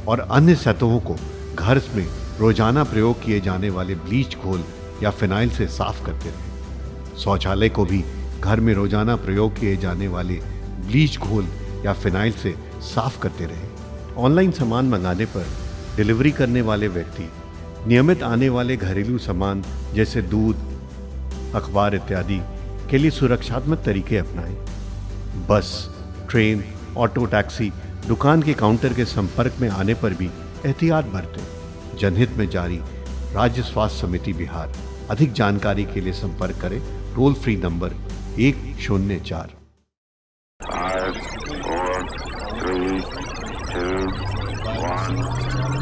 S20: और अन्य सतहों को घर में रोजाना प्रयोग किए जाने वाले ब्लीच घोल या फिनाइल से साफ करते रहें। शौचालय को भी घर में रोजाना प्रयोग किए जाने वाले ब्लीच घोल या फिनाइल से साफ करते रहें। ऑनलाइन सामान मंगाने पर डिलीवरी करने वाले व्यक्ति नियमित आने वाले घरेलू सामान जैसे दूध, अखबार इत्यादि के लिए सुरक्षात्मक तरीके अपनाएं। बस, ट्रेन, ऑटो, टैक्सी, दुकान के काउंटर के संपर्क में आने पर भी एहतियात बरतें। जनहित में जारी राज्य स्वास्थ्य समिति बिहार। अधिक जानकारी के लिए संपर्क करें टोल फ्री नंबर 104।
S19: 5, 4, 3, 2, 1,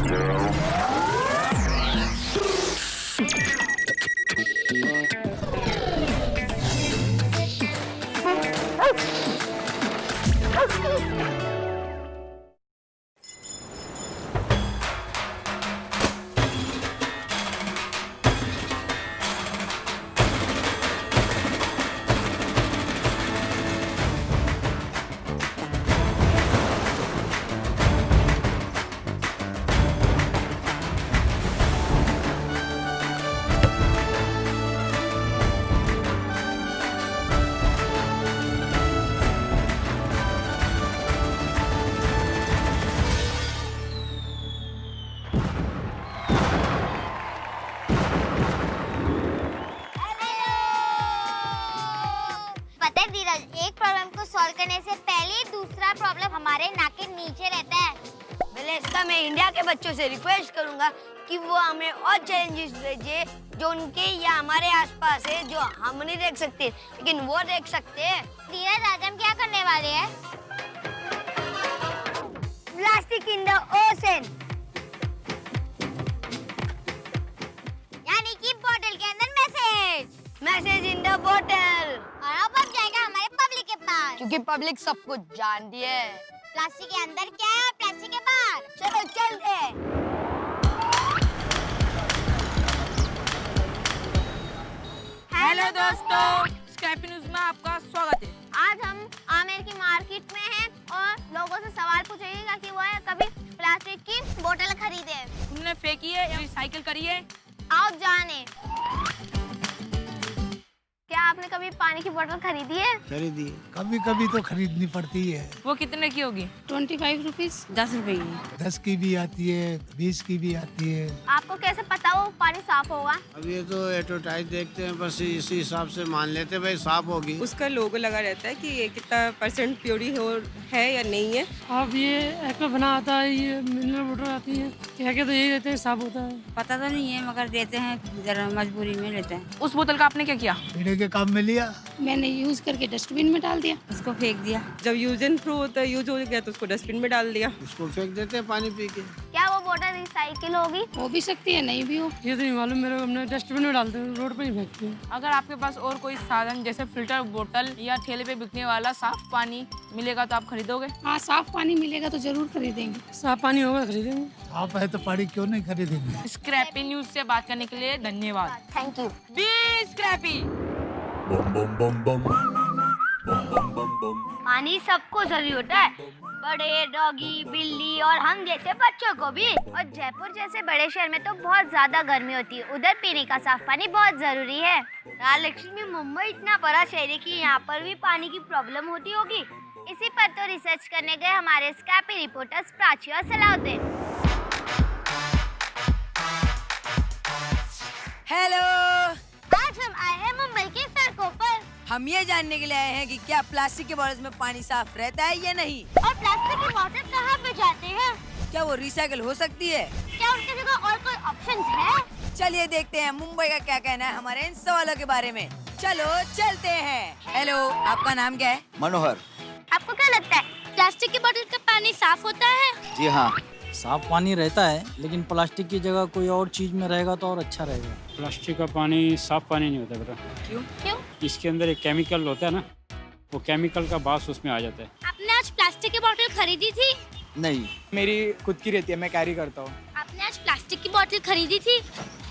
S19: 0.
S1: एक प्रॉब्लम को सॉल्व करने से पहले दूसरा प्रॉब्लम हमारे नाक के नीचे रहता है।
S16: पहले इसका मैं इंडिया के बच्चों से रिक्वेस्ट करूंगा कि वो हमें और चैलेंजेस भेजे जो उनके या हमारे आसपास है, जो हम नहीं देख सकते लेकिन वो देख सकते हैं।
S1: धीरज, आज हम क्या करने वाले हैं?
S16: प्लास्टिक इन द ओशन,
S1: यानी कि बोतल के अंदर मैसेज
S16: इन द बोतल।
S1: और अब जाएगा हमारे पब्लिक के पास,
S16: क्योंकि पब्लिक सब कुछ जानती है।
S1: प्लास्टिक के अंदर क्या है और प्लास्टिक के बाहर।
S16: चलो चलते हैं।
S8: हेलो दोस्तों, स्क्रैपी न्यूज में आपका स्वागत है।
S1: आज हम आमेर की मार्केट में हैं और लोगों से सवाल पूछेंगे कि वो कभी प्लास्टिक की बोतल खरीदे।
S8: तुमने फेंकी है या रिसाइकिल करी है?
S1: आओ जाने। क्या आपने कभी पानी की बोतल खरीदी है?
S14: खरीदी, कभी कभी तो खरीदनी पड़ती है।
S8: वो कितने की होगी?
S12: 25 रुपीज।
S8: 10 रुपए की।
S14: 10 की भी आती है, 20 की भी आती है।
S1: आपको आपको कैसे पता वो पानी साफ होगा?
S21: अब ये तो एडवर्टाइज देखते हैं, बस इसी हिसाब से मान लेते हैं भाई साफ होगी।
S22: उसका लोगो लगा रहता है कि ये कितना % प्योरी है या नहीं है।
S8: अब ये एक्वा बना आता है, ये मिनरल वाटर आती है, क्या क्या तो यही रहते हैं, साफ होता है।
S23: पता तो नहीं है मगर देते हैं, जरा मजबूरी में लेते हैं।
S22: उस बोतल का आपने क्या किया?
S21: पीने के काम में लिया,
S23: मैंने यूज करके डस्टबिन में डाल दिया, उसको फेंक दिया।
S22: जब यूज एंड थ्रो होता है, यूज हो गया तो उसको डस्टबिन में डाल दिया।
S21: उसको फेंक देते हैं पानी पी के।
S1: क्या वो बोतल रिसाइकिल होगी?
S23: हो भी सकती है, नहीं भी हो,
S8: ये तो नहीं मालूम मेरे को, हमने डस्टबिन में डालते हैं, रोड पे ही फेंकते हैं।
S22: अगर आपके पास और कोई साधन जैसे फिल्टर बोतल या ठेले पे बिकने वाला साफ पानी मिलेगा तो आप खरीदोगे?
S23: हाँ, साफ पानी मिलेगा तो जरूर खरीदेंगे।
S8: साफ पानी होगा खरीदेंगे।
S21: साफ है तो पानी क्यों नहीं खरीदेंगे।
S22: स्क्रैपी न्यूज से बात करने के लिए धन्यवाद।
S1: Thank you.
S22: Be Scrappy.
S1: पानी सबको जरूरी होता है, बड़े, डॉगी, बिल्ली और हम जैसे बच्चों को भी। और जयपुर जैसे बड़े शहर में तो बहुत ज्यादा गर्मी होती है, उधर पीने का साफ पानी बहुत जरूरी है। लक्ष्मी, मुंबई इतना बड़ा शहर है कि यहाँ पर भी पानी की प्रॉब्लम होती होगी। इसी पर तो रिसर्च करने गए हमारे स्क्रैपी रिपोर्टर्स प्राची और सलाउद्दीन।
S2: हेलो,
S1: आज हम आए हैं मुंबई की सड़कों पर।
S2: हम ये जानने के लिए आए हैं कि क्या प्लास्टिक के बॉटल्स में पानी साफ रहता है या नहीं,
S1: और प्लास्टिक की बोतल कहाँ पे जाते हैं?
S2: क्या वो रिसाइकिल हो सकती है,
S1: क्या उनकी जगह और कोई ऑप्शन है?
S2: चलिए देखते हैं मुंबई का क्या कहना है हमारे इन सवालों के बारे में। चलो चलते हैं। हेलो, आपका नाम क्या है?
S24: मनोहर।
S1: आपको क्या लगता है प्लास्टिक की बोतल का पानी साफ होता है?
S24: जी हाँ,
S25: साफ पानी रहता है, लेकिन प्लास्टिक की जगह कोई और चीज में रहेगा तो और अच्छा रहेगा।
S10: प्लास्टिक का पानी साफ पानी नहीं होता बेटा।
S1: क्यों?
S10: इसके अंदर एक केमिकल होता है ना, वो केमिकल का बास उसमें आ जाता है।
S1: आपने आज प्लास्टिक की बोतल खरीदी थी?
S24: नहीं,
S25: मेरी खुद की रहती है, मैं कैरी करता हूँ।
S1: आपने आज प्लास्टिक की बोतल खरीदी थी?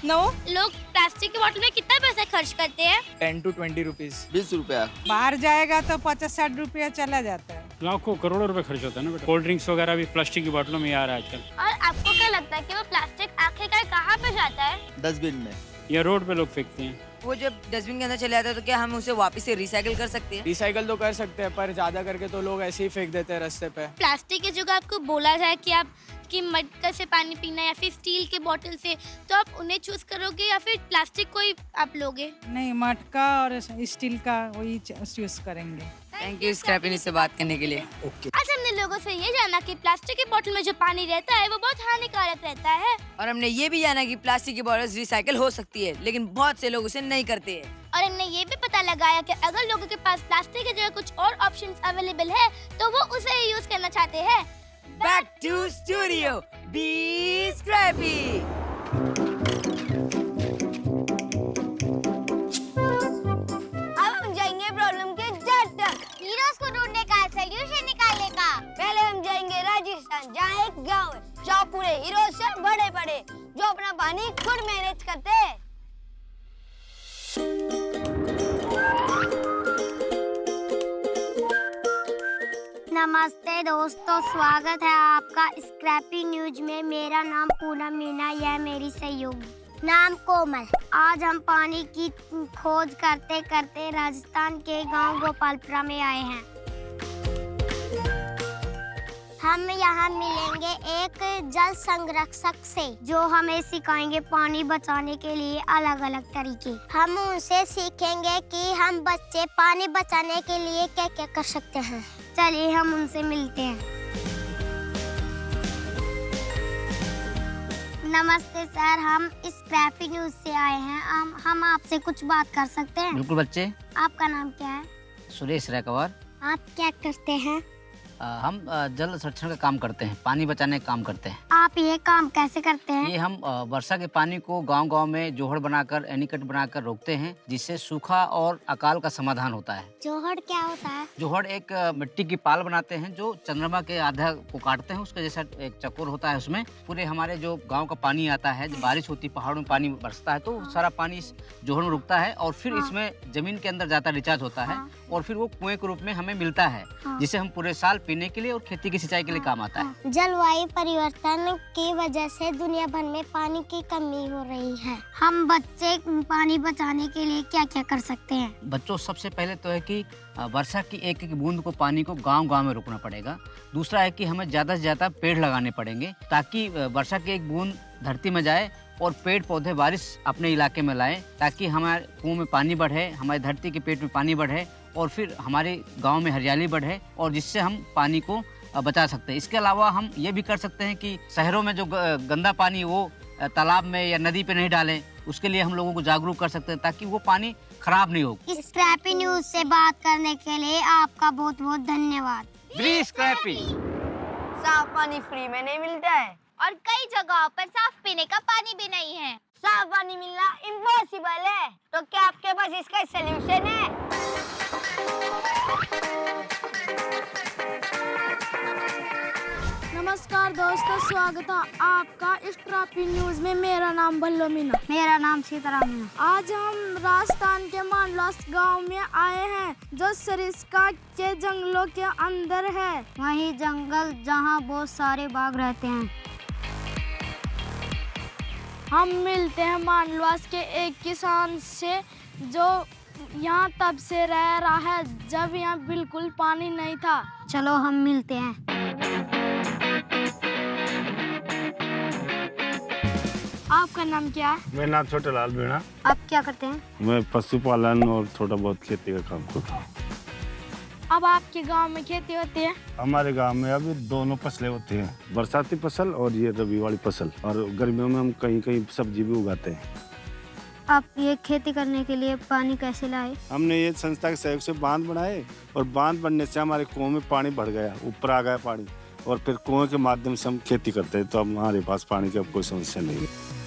S22: नो।
S1: लोग प्लास्टिक की बोतल में कितना पैसा खर्च करते हैं?
S25: 10 to 20 रुपीज।
S24: 20 रुपया।
S22: बाहर जाएगा तो 50-60 रुपया चला जाता है।
S10: लाखों करोड़ों रुपए खर्च होता है ना बेटा। कोल्ड ड्रिंक्स वगैरह भी प्लास्टिक की बोतलों में आ रहा है आजकल।
S1: और आपको क्या लगता है कि वो प्लास्टिक आखिरकार कहाँ पे जाता है?
S24: डस्टबिन में
S10: या रोड पे लोग फेंकते हैं।
S2: वो जब डस्टबिन के अंदर चले जाता है तो क्या हम उसे वापस से रिसाइकिल कर सकते हैं?
S25: रिसाइकल तो कर सकते हैं, पर ज्यादा करके तो लोग ऐसे ही फेंक देते हैं रास्ते पे।
S1: प्लास्टिक की जगह आपको बोला जाए कि आप कि मटका से पानी पीना या फिर स्टील के बोतल से, तो आप उन्हें चूज करोगे या फिर प्लास्टिक को ही आप लोगे?
S22: नहीं, मटका और स्टील का वही चूज करेंगे।
S2: थैंक यू स्क्रैपी न्यूज़ से बात करने के लिए।
S1: आज हमने लोगों से ये जाना कि प्लास्टिक की बोतल में जो पानी रहता है वो बहुत हानिकारक रहता है।
S2: और हमने ये भी जाना कि प्लास्टिक की बोतल रिसाइकिल हो सकती है, लेकिन बहुत से लोग उसे नहीं करते हैं।
S1: और हमने ये भी पता लगाया कि अगर लोगों के पास प्लास्टिक की जगह कुछ और ऑप्शंस अवेलेबल है तो वो उसे ही यूज करना चाहते हैं।
S2: Back to studio, be Scrappy.
S16: अब हम जाएंगे प्रॉब्लम के जड़ तक,
S1: हीरोज को ढूंढने का, सॉल्यूशन निकालने का।
S16: पहले हम जाएंगे राजस्थान, जहाँ एक गांव है जहाँ पूरे हीरोज से बड़े बड़े जो अपना पानी खुद मैनेज करते हैं।
S1: नमस्ते दोस्तों, स्वागत है आपका स्क्रैपी न्यूज में। मेरा नाम पूनम मीना, यह मेरी सहयोगी नाम कोमल। आज हम पानी की खोज करते करते राजस्थान के गांव गोपालपुरा में आए हैं। हम यहाँ मिलेंगे एक जल संरक्षक से जो हमें सिखाएंगे पानी बचाने के लिए अलग अलग तरीके। हम उनसे सीखेंगे कि हम बच्चे पानी बचाने के लिए क्या क्या कर सकते हैं। चलिए हम उनसे मिलते हैं। नमस्ते सर, हम स्क्रैपी न्यूज से आए हैं। हम आपसे कुछ बात कर सकते हैं?
S24: बिल्कुल बच्चे।
S1: आपका नाम क्या है?
S24: सुरेश रायकवार।
S1: आप क्या करते हैं?
S24: हम जल संरक्षण का काम करते हैं, पानी बचाने का काम करते हैं।
S1: आप ये काम कैसे करते हैं?
S24: ये हम वर्षा के पानी को गांव-गांव में जोहड़ बनाकर, एनीकट बनाकर रोकते हैं, जिससे सूखा और अकाल का समाधान होता है।
S1: जोहड़ क्या होता है?
S24: जोहड़ एक मिट्टी की पाल बनाते हैं जो चंद्रमा के आधा को काटते हैं, उसके जैसा एक चकोर होता है। उसमें पूरे हमारे जो गाँव का पानी आता है, जब बारिश होती है, पहाड़ों में पानी बरसता है तो सारा पानी इस जोहड़ में रुकता है और फिर इसमें जमीन के अंदर जाता, रिचार्ज होता है और फिर वो कुएं के रूप में हमें मिलता है, जिसे हम पूरे साल पीने के लिए और खेती की सिंचाई के लिए काम आता है।
S1: जलवायु परिवर्तन की वजह से दुनिया भर में पानी की कमी हो रही है। हम बच्चे पानी बचाने के लिए क्या क्या कर सकते हैं?
S24: बच्चों, सबसे पहले तो है कि वर्षा की एक एक बूंद को पानी को गांव-गांव में रोकना पड़ेगा। दूसरा है कि हमें ज़्यादा से ज़्यादा पेड़ लगाने पड़ेंगे ताकि वर्षा की एक बूंद धरती में जाए और पेड़ पौधे बारिश अपने इलाके में लाएं, ताकि हमारे कुओं में पानी बढ़े, हमारी धरती के पेट में पानी बढ़े और फिर हमारे गांव में हरियाली बढ़े, और जिससे हम पानी को बचा सकते हैं। इसके अलावा हम ये भी कर सकते हैं कि शहरों में जो गंदा पानी वो तालाब में या नदी पे नहीं डालें, उसके लिए हम लोगों को जागरूक कर सकते हैं ताकि वो पानी खराब नहीं हो।
S16: इस स्क्रैपी न्यूज से बात करने के लिए आपका बहुत बहुत धन्यवाद।
S24: Be Scrappy.
S2: साफ पानी फ्री में नहीं मिलता है
S1: और कई जगहों पर साफ पीने का पानी भी नहीं है।
S2: साफ पानी मिलना इम्पॉसिबल है, तो क्या आपके पास इसका सलूशन है?
S7: नमस्कार दोस्तों, स्वागत है आपका इस स्क्रैपी न्यूज में। मेरा नाम भल्लो मीना।
S16: मेरा नाम सीताराम है।
S7: आज हम राजस्थान के मानलास गांव में आए हैं, जो सरिस्का के जंगलों के अंदर है।
S16: वही जंगल जहां बहुत सारे बाघ रहते हैं।
S7: हम मिलते हैं मानलास के एक किसान से, जो यहाँ तब से रह रहा है जब यहाँ बिल्कुल पानी नहीं था।
S16: चलो हम मिलते हैं।
S7: आपका नाम क्या है?
S3: मेरा नाम छोटा लाल मीणा।
S16: आप क्या करते हैं?
S3: मैं पशुपालन और थोड़ा बहुत खेती का काम करता हूँ।
S7: अब आपके गांव में खेती होती है?
S3: हमारे गांव में अभी दोनों फसलें होती हैं, बरसाती फसल और ये रबी वाली फसल, और गर्मियों में हम कहीं कहीं सब्जी भी उगाते हैं।
S16: आप ये खेती करने के लिए पानी कैसे लाए?
S3: हमने ये संस्था के सहयोग से बांध बनाए, और बांध बनने से हमारे कुओं में पानी बढ़ गया, ऊपर आ गया पानी, और फिर कुएं के माध्यम से हम खेती करते हैं, तो अब हमारे पास पानी की अब कोई समस्या नहीं है।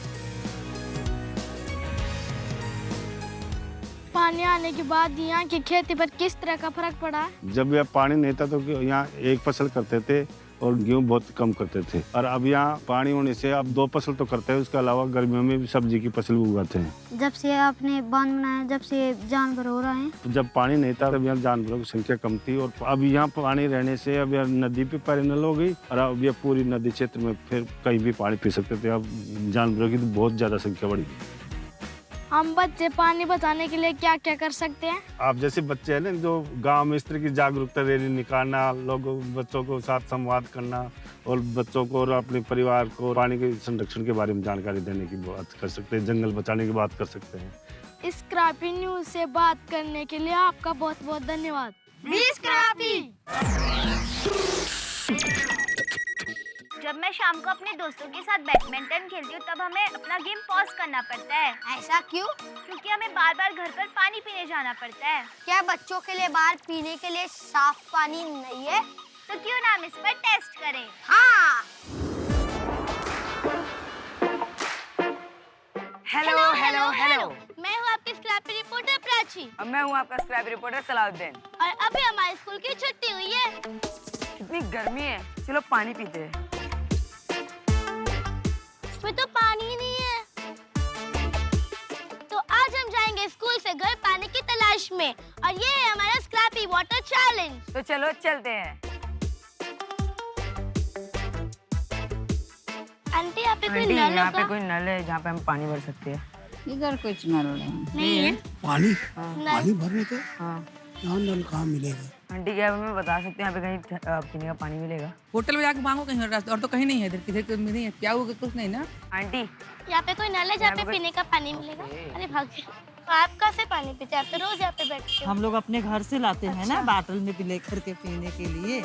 S7: पानी आने के बाद यहाँ की खेती पर किस तरह का फर्क पड़ा?
S3: जब यहाँ पानी नहीं था तो यहाँ एक फसल करते थे और गेहूँ बहुत कम करते थे, और अब यहाँ पानी होने से अब 2 फसल तो करते हैं, उसके अलावा गर्मियों में भी सब्जी की फसल भी उगाते हैं।
S16: जब से आपने बांध बनाया, जब से जानवर हो रहे हैं?
S3: तो जब पानी नहीं था तब यहाँ जानवरों की संख्या कम थी, और अब यहाँ पानी रहने से अब यहाँ नदी पे पैरेनल हो गई, और अब यह पूरी नदी क्षेत्र में फिर कहीं भी पानी पी सकते थे। अब जानवरों की तो बहुत ज्यादा संख्या बढ़ी।
S7: हम बच्चे पानी बचाने के लिए क्या क्या कर सकते हैं?
S3: आप जैसे बच्चे हैं ना, जो गांव में इस तरह की जागरूकता रैली निकालना, लोगों बच्चों को साथ संवाद करना, और बच्चों को और अपने परिवार को पानी के संरक्षण के बारे में जानकारी देने की बात कर सकते हैं, जंगल बचाने की बात कर सकते हैं।
S7: इस स्क्रैपी न्यूज से बात करने के लिए आपका बहुत बहुत धन्यवाद।
S1: जब मैं शाम को अपने दोस्तों के साथ बैडमिंटन खेलती हूँ तब हमें अपना गेम पॉज करना पड़ता है।
S2: ऐसा क्यों?
S1: क्योंकि हमें बार बार घर पर पानी पीने जाना पड़ता है।
S2: क्या बच्चों के लिए बाहर पीने के लिए साफ पानी नहीं है?
S1: तो क्यों ना हम इस पर टेस्ट करें?
S2: हाँ। Hello hello hello.
S16: मैं हूँ आपकी स्क्रैपी रिपोर्टर प्राची।
S13: अब मैं हूँ आपका स्क्रैप रिपोर्टर सलाउद्दीन।
S16: और अभी हमारे स्कूल की छुट्टी हुई है।
S13: इतनी गर्मी है, चलो पानी पीते हैं।
S16: इसमें तो पानी ही नहीं है। तो आज हम जाएंगे स्कूल से घर पानी की तलाश में, और ये है हमारा स्क्रैपी वाटर चैलेंज।
S13: तो चलो चलते हैं।
S16: आंटी यहाँ पे कोई
S13: आंटी,
S16: नल
S13: यहाँ पे
S16: होगा?
S13: कोई नल है जहाँ पे हम पानी भर सकते हैं?
S23: इधर कुछ नल
S16: नहीं है।
S21: पानी
S16: नल।
S21: पानी भरने का
S13: हाँ।
S21: यहाँ नल कहाँ मिलेगा?
S13: आंटी क्या हमें बता सकते हैं यहाँ पे कहीं पीने का पानी मिलेगा?
S4: होटल में जाके मांगो कहीं, और तो कहीं नहीं है, इधर किधर नहीं है, क्या हुआ कुछ नहीं ना।
S13: आंटी
S16: यहाँ पे कोई नल है जहाँ पे पीने का पानी मिलेगा? अरे भाग गए। आप कहाँ से पानी पीते हैं? आप तो रोज यहाँ पे बैठते हो।
S4: हम लोग अपने घर से लाते हैं ना, बाटल में लेकर के पीने के लिए।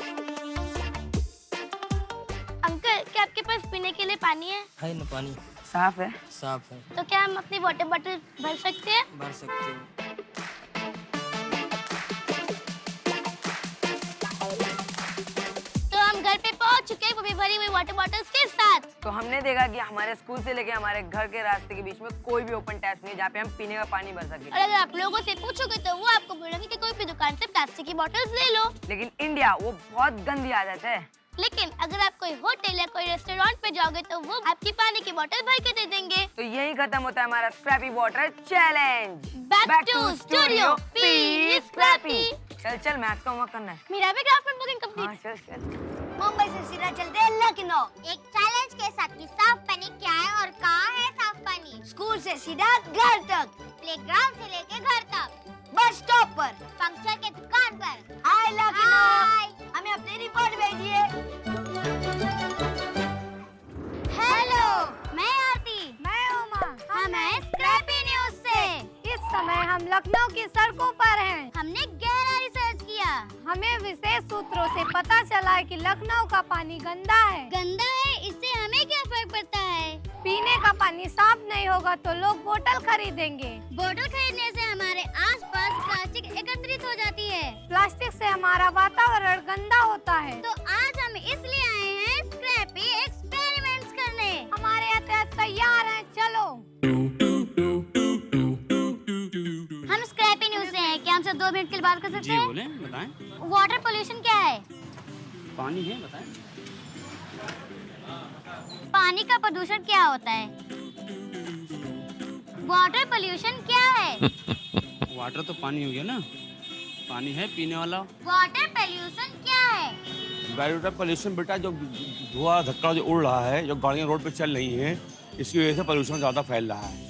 S16: अंकल, क्या आपके पास पीने के लिए पानी है?
S4: ना पानी
S13: साफ है?
S4: साफ है,
S16: तो क्या हम अपनी वाटर बॉटल भर सकते हैं?
S4: भर सकते हो।
S16: तो हम घर पे पहुंच चुके हैं, वो भी भरी हुई वाटर बॉटल्स के साथ।
S13: तो हमने देखा कि हमारे स्कूल से लेके हमारे घर के रास्ते के बीच में कोई भी ओपन टैप नहीं है जहाँ पे हम पीने का पानी भर सके।
S16: और अगर आप लोगों से पूछोगे तो वो आपको बोलेंगे कि कोई भी दुकान से प्लास्टिक की बॉटल्स ले लो।
S13: लेकिन इंडिया वो बहुत गंदी आदत है।
S16: लेकिन अगर आप कोई होटल या कोई रेस्टोरेंट पे जाओगे तो वो आपकी पानी की बोतल भर के दे देंगे।
S13: तो यही खत्म होता है हमारा Scrappy water challenge.
S16: Back to studio, be Scrappy.
S13: चल चल, मैथ्स का होमवर्क करना है।
S16: मेरा भी ग्राफ बुकिंग कंप्लीट।
S13: हाँ चल चल।
S2: मुंबई से सीधा चलते हैं लखनऊ।
S16: एक चैलेंज के साथ कि साफ पानी क्या है और कहाँ है साफ पानी।
S2: स्कूल से सीधा घर तक,
S16: प्लेग्राउंड से लेके घर तक,
S2: बस स्टॉप पर,
S16: पंक्चर के दुकान पर।
S2: हाय लखनऊ, हमें अपनी रिपोर्ट भेजिए।
S16: हेलो, मैं आरती।
S2: मैं हूँ
S16: लखनऊ की सड़कों पर हैं।
S1: हमने गहरा रिसर्च किया।
S16: हमें विशेष सूत्रों से पता चला है कि लखनऊ का पानी गंदा है।
S1: गंदा है, इससे हमें क्या फर्क पड़ता है?
S16: पीने का पानी साफ नहीं होगा तो लोग बोतल खरीदेंगे।
S1: बोतल खरीदने से हमारे आसपास प्लास्टिक एकत्रित हो जाती है।
S16: प्लास्टिक से हमारा वातावरण गंदा होता है।
S1: तो आज हम इसलिए आए हैं स्क्रैपी एक्सपेरिमेंट्स करने।
S16: हमारे हथियार तैयार हैं, चलो।
S1: हम स्क्रैपी न्यूज़ से हैं, क्या हमसे 2 मिनट के लिए बात कर सकते
S10: जी
S1: हैं?
S10: बोले, बताएं।
S1: वाटर पोल्यूशन क्या है?
S10: पानी है, बताएं।
S1: पानी का प्रदूषण क्या होता है? वाटर पोल्यूशन क्या है?
S10: वाटर तो पानी हो गया ना, पानी है पीने वाला।
S1: वाटर पोल्यूशन क्या है?
S5: वाटर पोल्यूशन बेटा जो धुआं धक्का जो उड़ रहा है, जो गाड़ियाँ रोड पे चल रही हैं, इसकी वजह से पोल्यूशन ज़्यादा फैल रहा है।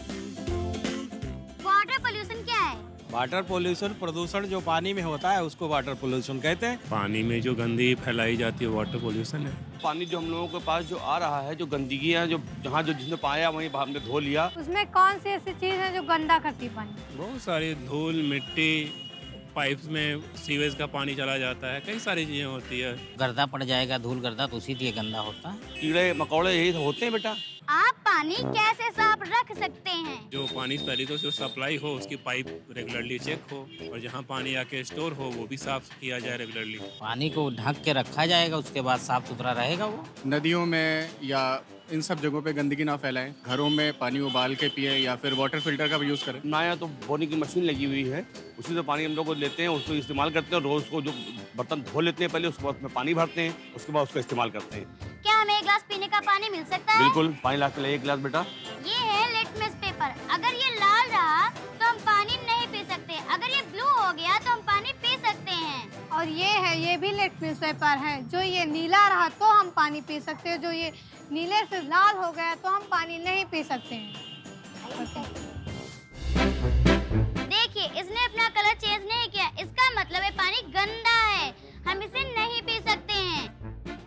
S1: वाटर पोल्यूशन क्या है?
S6: वाटर पोल्यूशन प्रदूषण जो पानी में होता है उसको वाटर पोल्यूशन कहते हैं। पानी में जो गंदगी फैलाई जाती है वाटर पोल्यूशन है।
S5: पानी जो हम लोगों के पास जो आ रहा है, जो गंदगियाँ जो जहाँ जो जिसने पाया वहीं हमने धो लिया।
S16: उसमें कौन सी ऐसी चीज है जो गंदा करती है पानी?
S6: बहुत सारी धूल मिट्टी, पाइप्स में सीवेज का पानी चला जाता है, कई सारी चीजें होती है।
S24: गर्दा पड़ जाएगा, धूल गर्दा, तो उसी लिए गंदा होता है।
S5: कीड़े मकोड़े यही तो होते हैं बेटा।
S1: आप पानी कैसे साफ रख सकते हैं?
S6: जो पानी पहले तो जो सप्लाई हो उसकी पाइप रेगुलरली चेक हो, और जहाँ पानी आके स्टोर हो वो भी साफ किया जाए रेगुलरली।
S24: पानी को ढक के रखा जाएगा, उसके बाद साफ सुथरा रहेगा वो।
S9: नदियों में या इन सब जगहों पे गंदगी ना फैलाएं। घरों में पानी उबाल के पिए या फिर वाटर फिल्टर का भी यूज़ करें।
S5: नया तो बोने की मशीन लगी हुई है, उसी से पानी हम लोग लेते हैं, उसको इस्तेमाल करते हैं। रोज़ को जो बर्तन धो लेते हैं पहले, उसके बाद उसमें पानी भरते हैं, उसके बाद उसको इस्तेमाल करते हैं।
S1: क्या हमें 1 गिलास पीने का पानी मिल सकता है?
S5: बिल्कुल, पानी ला के 1 गिलास बेटा।
S1: ये है लिटमस पेपर। अगर ये लाल रहा तो हम पानी नहीं पी सकते, अगर ये ब्लू हो गया तो हम पानी पी सकते हैं।
S16: और ये भी लिटमस पेपर है, जो ये नीला रहा तो हम पानी पी सकते हैं, जो ये नीले से लाल हो गया तो हम पानी नहीं पी सकते हैं।
S1: देखिए, इसने अपना कलर चेंज नहीं किया, इसका मतलब है पानी गंदा है, हम इसे नहीं पी सकते हैं।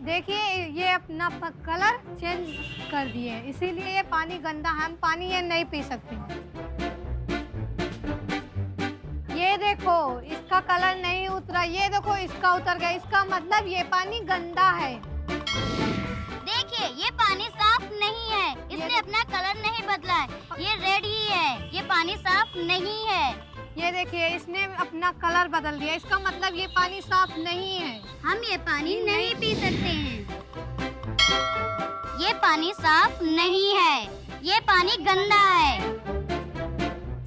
S16: देखिए, ये अपना कलर चेंज कर दिए, इसीलिए ये पानी गंदा है, हम पानी ये नहीं पी सकते। ये देखो, इसका कलर नहीं उतरा, ये देखो इसका उतर गया, इसका मतलब ये पानी गंदा है।
S1: देखिए, ये पानी साफ नहीं है, इसने अपना कलर नहीं बदला है, ये रेड ही है, ये पानी साफ नहीं है।
S16: ये देखिए, इसने अपना कलर बदल दिया, इसका मतलब ये पानी साफ नहीं है,
S1: हम ये पानी नहीं पी सकते हैं। ये पानी साफ नहीं है, ये पानी गंदा है।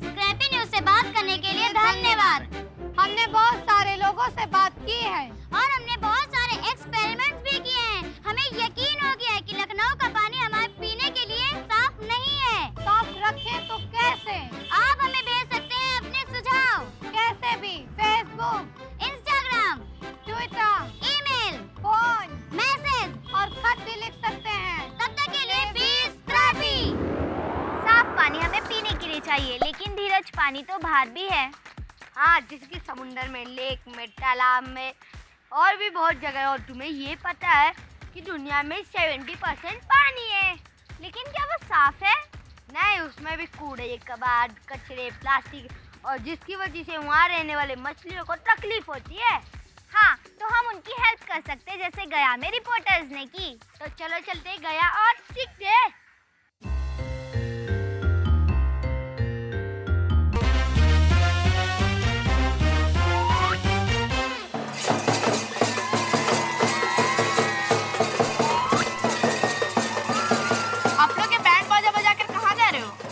S1: स्क्रैपी न्यूज़ से बात करने के लिए धन्यवाद।
S16: हमने बहुत सारे लोगों से बात की है
S1: और हमने बहुत सारे एक्सपेरिमेंट्स भी किए हैं। हमें यकीन हो गया है कि लखनऊ का पानी हमारे पीने के लिए साफ नहीं है।
S16: साफ रखें तो कैसे?
S1: आप हमें भेज सकते हैं अपने सुझाव।
S16: कैसे भी? Facebook,
S1: Instagram,
S16: Twitter,
S1: email,
S16: phone,
S1: message
S16: और खत भी लिख सकते हैं।
S1: तब तक के लिए बी स्क्रैपी। साफ पानी हमें पीने के लिए चाहिए, लेकिन धीरज, पानी तो बाहर भी है।
S2: हाँ, जैसे कि समुंदर में, लेक में, तालाब में और भी बहुत जगह। और तुम्हें ये पता है कि दुनिया में 70% पानी है,
S1: लेकिन क्या वो साफ है?
S2: नहीं, उसमें भी कूड़े, कबाड़, कचरे, प्लास्टिक, और जिसकी वजह से वहाँ रहने वाले मछलियों को तकलीफ होती है।
S1: हाँ, तो हम उनकी हेल्प कर सकते हैं, जैसे गया में रिपोर्टर्स ने की।
S2: तो चलो चलते गया और सीखते हैं।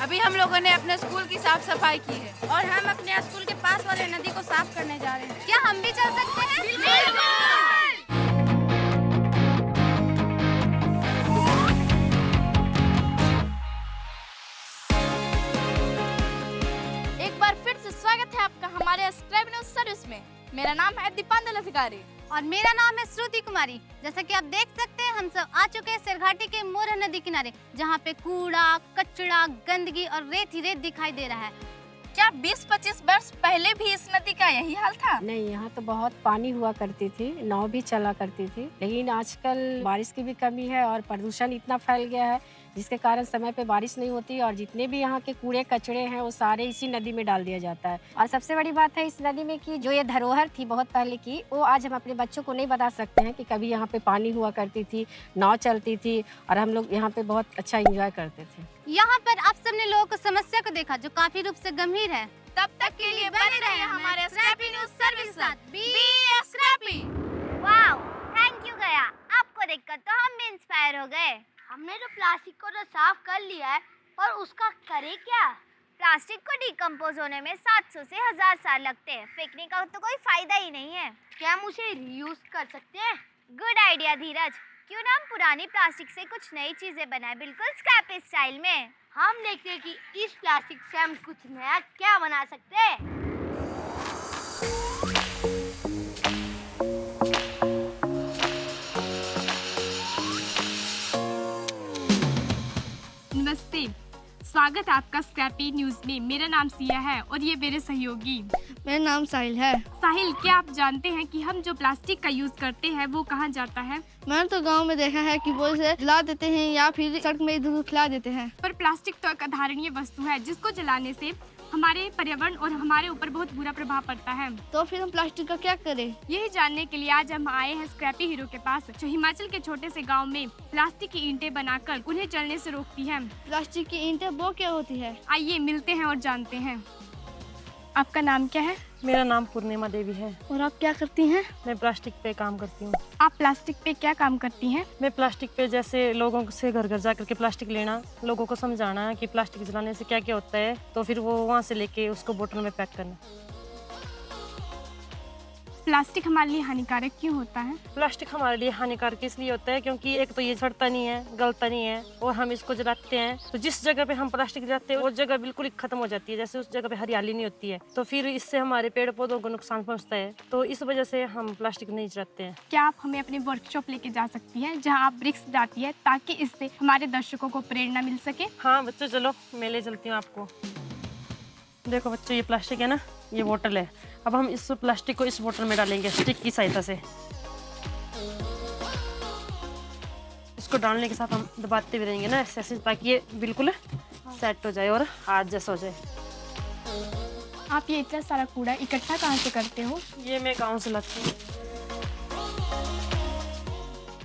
S22: अभी हम लोगों ने अपने स्कूल की साफ सफाई की है और हम अपने स्कूल के पास वाले नदी को साफ करने जा रहे हैं।
S1: क्या हम भी चल सकते हैं?
S22: एक बार फिर से स्वागत है आपका हमारे स्क्रैपी न्यूज़ सर्विस में। मेरा नाम है दीपांजलि अधिकारी
S16: और मेरा नाम है श्रुति कुमारी। जैसा कि आप देख सकते हैं, हम सब आ चुके हैं सिरघाटी के मोरह नदी किनारे, जहाँ पे कूड़ा, कचरा, गंदगी और रेत ही रेत दिखाई दे रहा है।
S22: क्या 20-25 वर्ष पहले भी इस नदी का यही हाल था?
S8: नहीं, यहाँ तो बहुत पानी हुआ करती थी, नाव भी चला करती थी, लेकिन आजकल बारिश की भी कमी है और प्रदूषण इतना फैल गया है जिसके कारण समय पे बारिश नहीं होती और जितने भी यहाँ के कूड़े कचड़े हैं वो सारे इसी नदी में डाल दिया जाता है। और सबसे बड़ी बात है इस नदी में कि जो ये धरोहर थी बहुत पहले की, वो आज हम अपने बच्चों को नहीं बता सकते हैं कि कभी यहाँ पे पानी हुआ करती थी, नाव चलती थी और हम लोग यहाँ पे बहुत अच्छा एंजॉय करते थे।
S1: यहाँ पर आप सबने लोगों को समस्या को देखा जो काफी रूप से गंभीर है।
S22: तब तक के लिए बने रहे हमारे स्क्रैपी न्यूज़ सर्विस के साथ। Be Scrappy.
S1: Wow, thank you गया, आपको देखकर तो हम भी इंस्पायर हो गए।
S16: हमने जो प्लास्टिक को तो साफ कर लिया है, और उसका करे क्या?
S1: प्लास्टिक को डिकम्पोज होने में 700 से 1000 साल लगते हैं। फेंकने का तो कोई फायदा ही नहीं है।
S16: क्या हम उसे रीयूज कर सकते हैं?
S1: गुड आइडिया धीरज, क्यों ना हम पुरानी प्लास्टिक से कुछ नई चीजें बनाएं, बिल्कुल स्क्रैपी स्टाइल में।
S16: हम देखते हैं कि इस प्लास्टिक से हम कुछ नया क्या बना सकते हैं।
S11: नमस्ते, स्वागत है आपका स्क्रैपी न्यूज में। मेरा नाम सिया है और ये मेरे सहयोगी।
S16: मेरा नाम साहिल है।
S11: साहिल, क्या आप जानते हैं कि हम जो प्लास्टिक का यूज करते हैं वो कहाँ जाता है?
S16: मैंने तो गांव में देखा है कि वो इसे जला देते हैं या फिर सड़क में इधर उधर फैला देते हैं।
S11: पर प्लास्टिक तो एक अधारणीय वस्तु है जिसको जलाने से हमारे पर्यावरण और हमारे ऊपर बहुत बुरा प्रभाव पड़ता है।
S16: तो फिर हम प्लास्टिक का क्या करें?
S11: यही जानने के लिए आज हम आए हैं स्क्रैपी हीरो के पास, जो हिमाचल के छोटे से गांव में प्लास्टिक की ईंटें बनाकर उन्हें जलने से रोकती है।
S16: प्लास्टिक की ईंटें वो क्या होती है?
S11: आइए मिलते हैं और जानते हैं। आपका नाम क्या है?
S15: मेरा नाम पूर्णिमा देवी है।
S16: और आप क्या करती हैं?
S15: मैं प्लास्टिक पे काम करती हूँ।
S11: आप प्लास्टिक पे क्या काम करती हैं?
S15: मैं प्लास्टिक पे जैसे लोगों से घर घर जा करके प्लास्टिक लेना, लोगों को समझाना कि प्लास्टिक जलाने से क्या क्या होता है, तो फिर वो वहाँ से लेके उसको बोतल में पैक करना।
S11: प्लास्टिक हमारे लिए हानिकारक क्यों होता है?
S15: प्लास्टिक हमारे लिए हानिकारक इसलिए होता है क्योंकि एक तो ये सड़ता नहीं है, गलता नहीं है, और हम इसको जलाते हैं तो जिस जगह पे हम प्लास्टिक जलाते हैं वो जगह बिल्कुल ही खत्म हो जाती है, जैसे उस जगह पे हरियाली नहीं होती है, तो फिर इससे हमारे पेड़ पौधों को नुकसान पहुंचता है। तो इस वजह से हम प्लास्टिक नहीं जलाते हैं।
S11: क्या आप हमें अपने वर्कशॉप लेके जा सकती हैं जहाँ आप ब्रिक्स डालती है, ताकि इससे हमारे दर्शकों को प्रेरणा मिल सके?
S15: हाँ बच्चों, चलो मैं ले चलती हूँ आपको। देखो बच्चों, ये प्लास्टिक है ना, ये बोतल है। अब हम इस प्लास्टिक को इस बोतल में डालेंगे स्टिक की सहायता से। इसको डालने के साथ हम दबाते भी रहेंगे ना ऐसे ऐसे, ताकि ये बिल्कुल सेट हो जाए और हाथ जैसा हो जाए।
S11: आप ये इतना सारा कूड़ा इकट्ठा कहाँ से करते हो?
S15: ये मैं गाँव से लाती हूँ।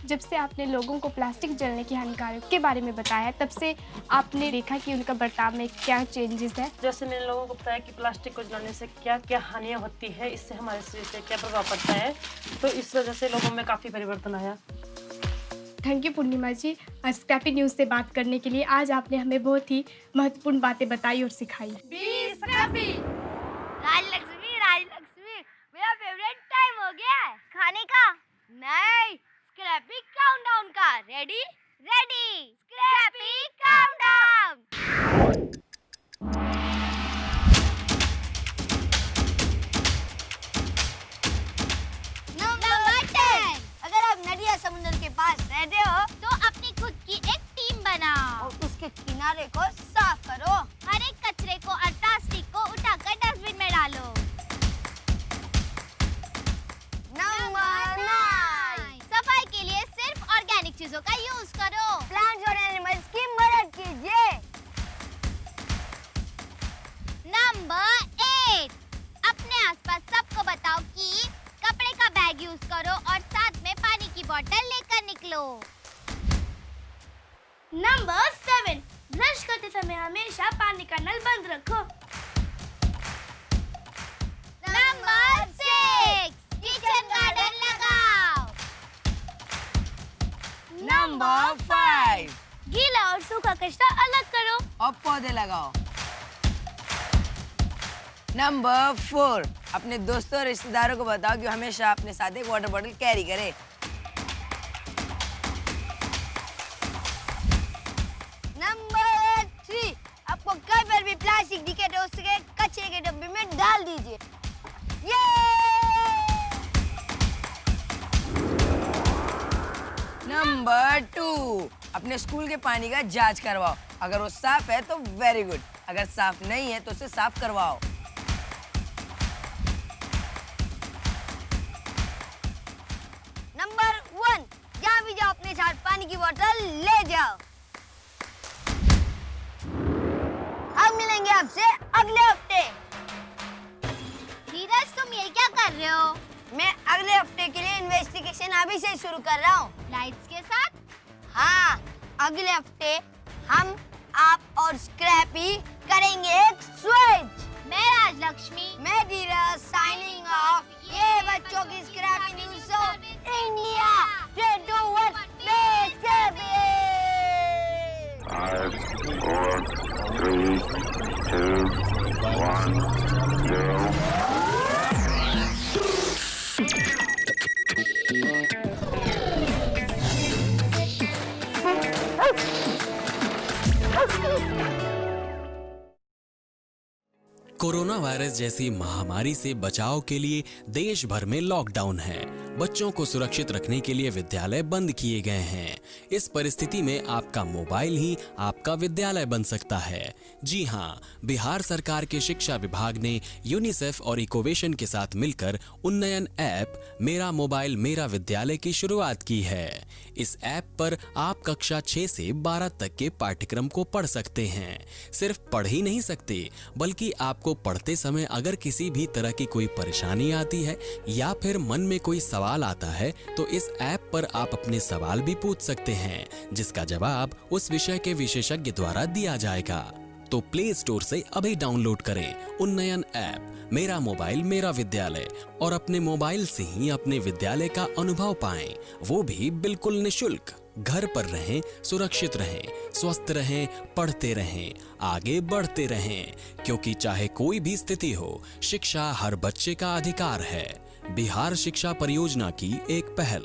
S11: जब से आपने लोगों को प्लास्टिक जलने की हानिकारक के बारे में बताया, तब से आपने देखा कि उनका बर्ताव में क्या चेंजेस है?
S15: जैसे मैंने लोगों को बताया कि प्लास्टिक को जलाने से क्या क्या हानियाँ होती है, इससे हमारे शरीर पे क्या प्रभाव पड़ता है, तो इस वजह से लोगों में काफ़ी परिवर्तन आया।
S11: Thank you Purnima ji, Scrappy news से बात करने के लिए। आज आपने हमें बहुत ही महत्वपूर्ण बातें बताई और सिखाई।
S1: राजलक्ष्मी, मेरा फेवरेट टाइम हो गया है खाने का। नहीं, स्क्रैपी काउंटडाउन का। रेडी? Scrappy countdown.
S16: नंबर 10। अगर आप नदी या समुद्र के पास रहते हो
S1: तो अपनी खुद की एक टीम बनाओ
S16: और उसके किनारे को साफ करो।
S1: हर एक कचरे को और प्लास्टिक को उठाकर डस्टबिन में डालो।
S16: नंबर 9।
S1: सफाई के लिए सिर्फ ऑर्गेनिक चीजों का यूज करो।
S16: प्लांट्स और एनिमल्स की मदद कीजिए।
S1: नंबर 8। अपने आसपास सबको बताओ कि कपड़े का बैग यूज करो और साथ में पानी की बोतल लेकर निकलो।
S16: नंबर 7। ब्रश करते समय हमेशा पानी का नल बंद रखो।
S1: नंबर 6। किचन गार्डन लगाओ।
S13: नंबर 5।
S16: गीला और सूखा कचरा अलग करो
S13: और पौधे लगाओ। नंबर 4। अपने दोस्तों और रिश्तेदारों को बताओ कि हमेशा अपने साथ एक वाटर बॉटल कैरी करें।
S16: नंबर 3। आपको कहीं पर भी प्लास्टिक दिखे तो उसके कचरे के डब्बे में डाल दीजिए।
S13: नंबर 2। अपने स्कूल के पानी का जांच करवाओ। अगर वो साफ है तो वेरी गुड, अगर साफ नहीं है तो उसे साफ करवाओ।
S16: नंबर 1। जहाँ भी जाओ अपने साथ पानी की बोतल ले जाओ। अब से अगले हफ्ते।
S1: धीरज, तुम ये क्या कर रहे हो?
S16: मैं अगले हफ्ते के लिए इन्वेस्टिगेशन अभी से शुरू कर रहा हूँ।
S1: लाइट्स के साथ?
S16: हाँ, अगले हफ्ते हम, आप और स्क्रैपी करेंगे एक स्विच।
S1: मैं राजलक्ष्मी,
S16: मैं धीरज, साइनिंग ऑफ। ये बच्चों की Scrappy news of India. 3, 2, 1,
S12: Five, 4, 3, 2, 1, 0.
S17: Corona virus जैसी महामारी से बचाव के लिए देश भर में लॉकडाउन है। बच्चों को सुरक्षित रखने के लिए विद्यालय बंद किए गए हैं। इस परिस्थिति में आपका मोबाइल ही आपका विद्यालय बन सकता है। जी हाँ, बिहार सरकार के शिक्षा विभाग ने यूनिसेफ और इकोवेशन के साथ मिलकर उन्नयन ऐप मेरा मोबाइल मेरा विद्यालय की शुरुआत की है। इस ऐप पर आप कक्षा 6 से 12 तक के पाठ्यक्रम को पढ़ सकते हैं। सिर्फ पढ़ ही नहीं सकते, बल्कि आपको पढ़ते समय अगर किसी भी तरह की कोई परेशानी आती है या फिर मन में कोई सवाल आता है तो इस ऐप पर आप अपने सवाल भी पूछ सकते हैं, जिसका जवाब उस विषय के विशेषज्ञ द्वारा दिया जाएगा। तो प्ले स्टोर से अभी डाउनलोड करें उन्नयन ऐप मेरा मोबाइल मेरा विद्यालय और अपने मोबाइल से ही अपने विद्यालय का अनुभव पाएं, वो भी बिल्कुल निशुल्क। घर पर रहें, सुरक्षित रहें, स्वस्थ रहें, पढ़ते रहें, आगे बढ़ते रहें, क्योंकि चाहे कोई भी स्थिति हो, शिक्षा हर बच्चे का अधिकार है। बिहार शिक्षा परियोजना की एक पहल।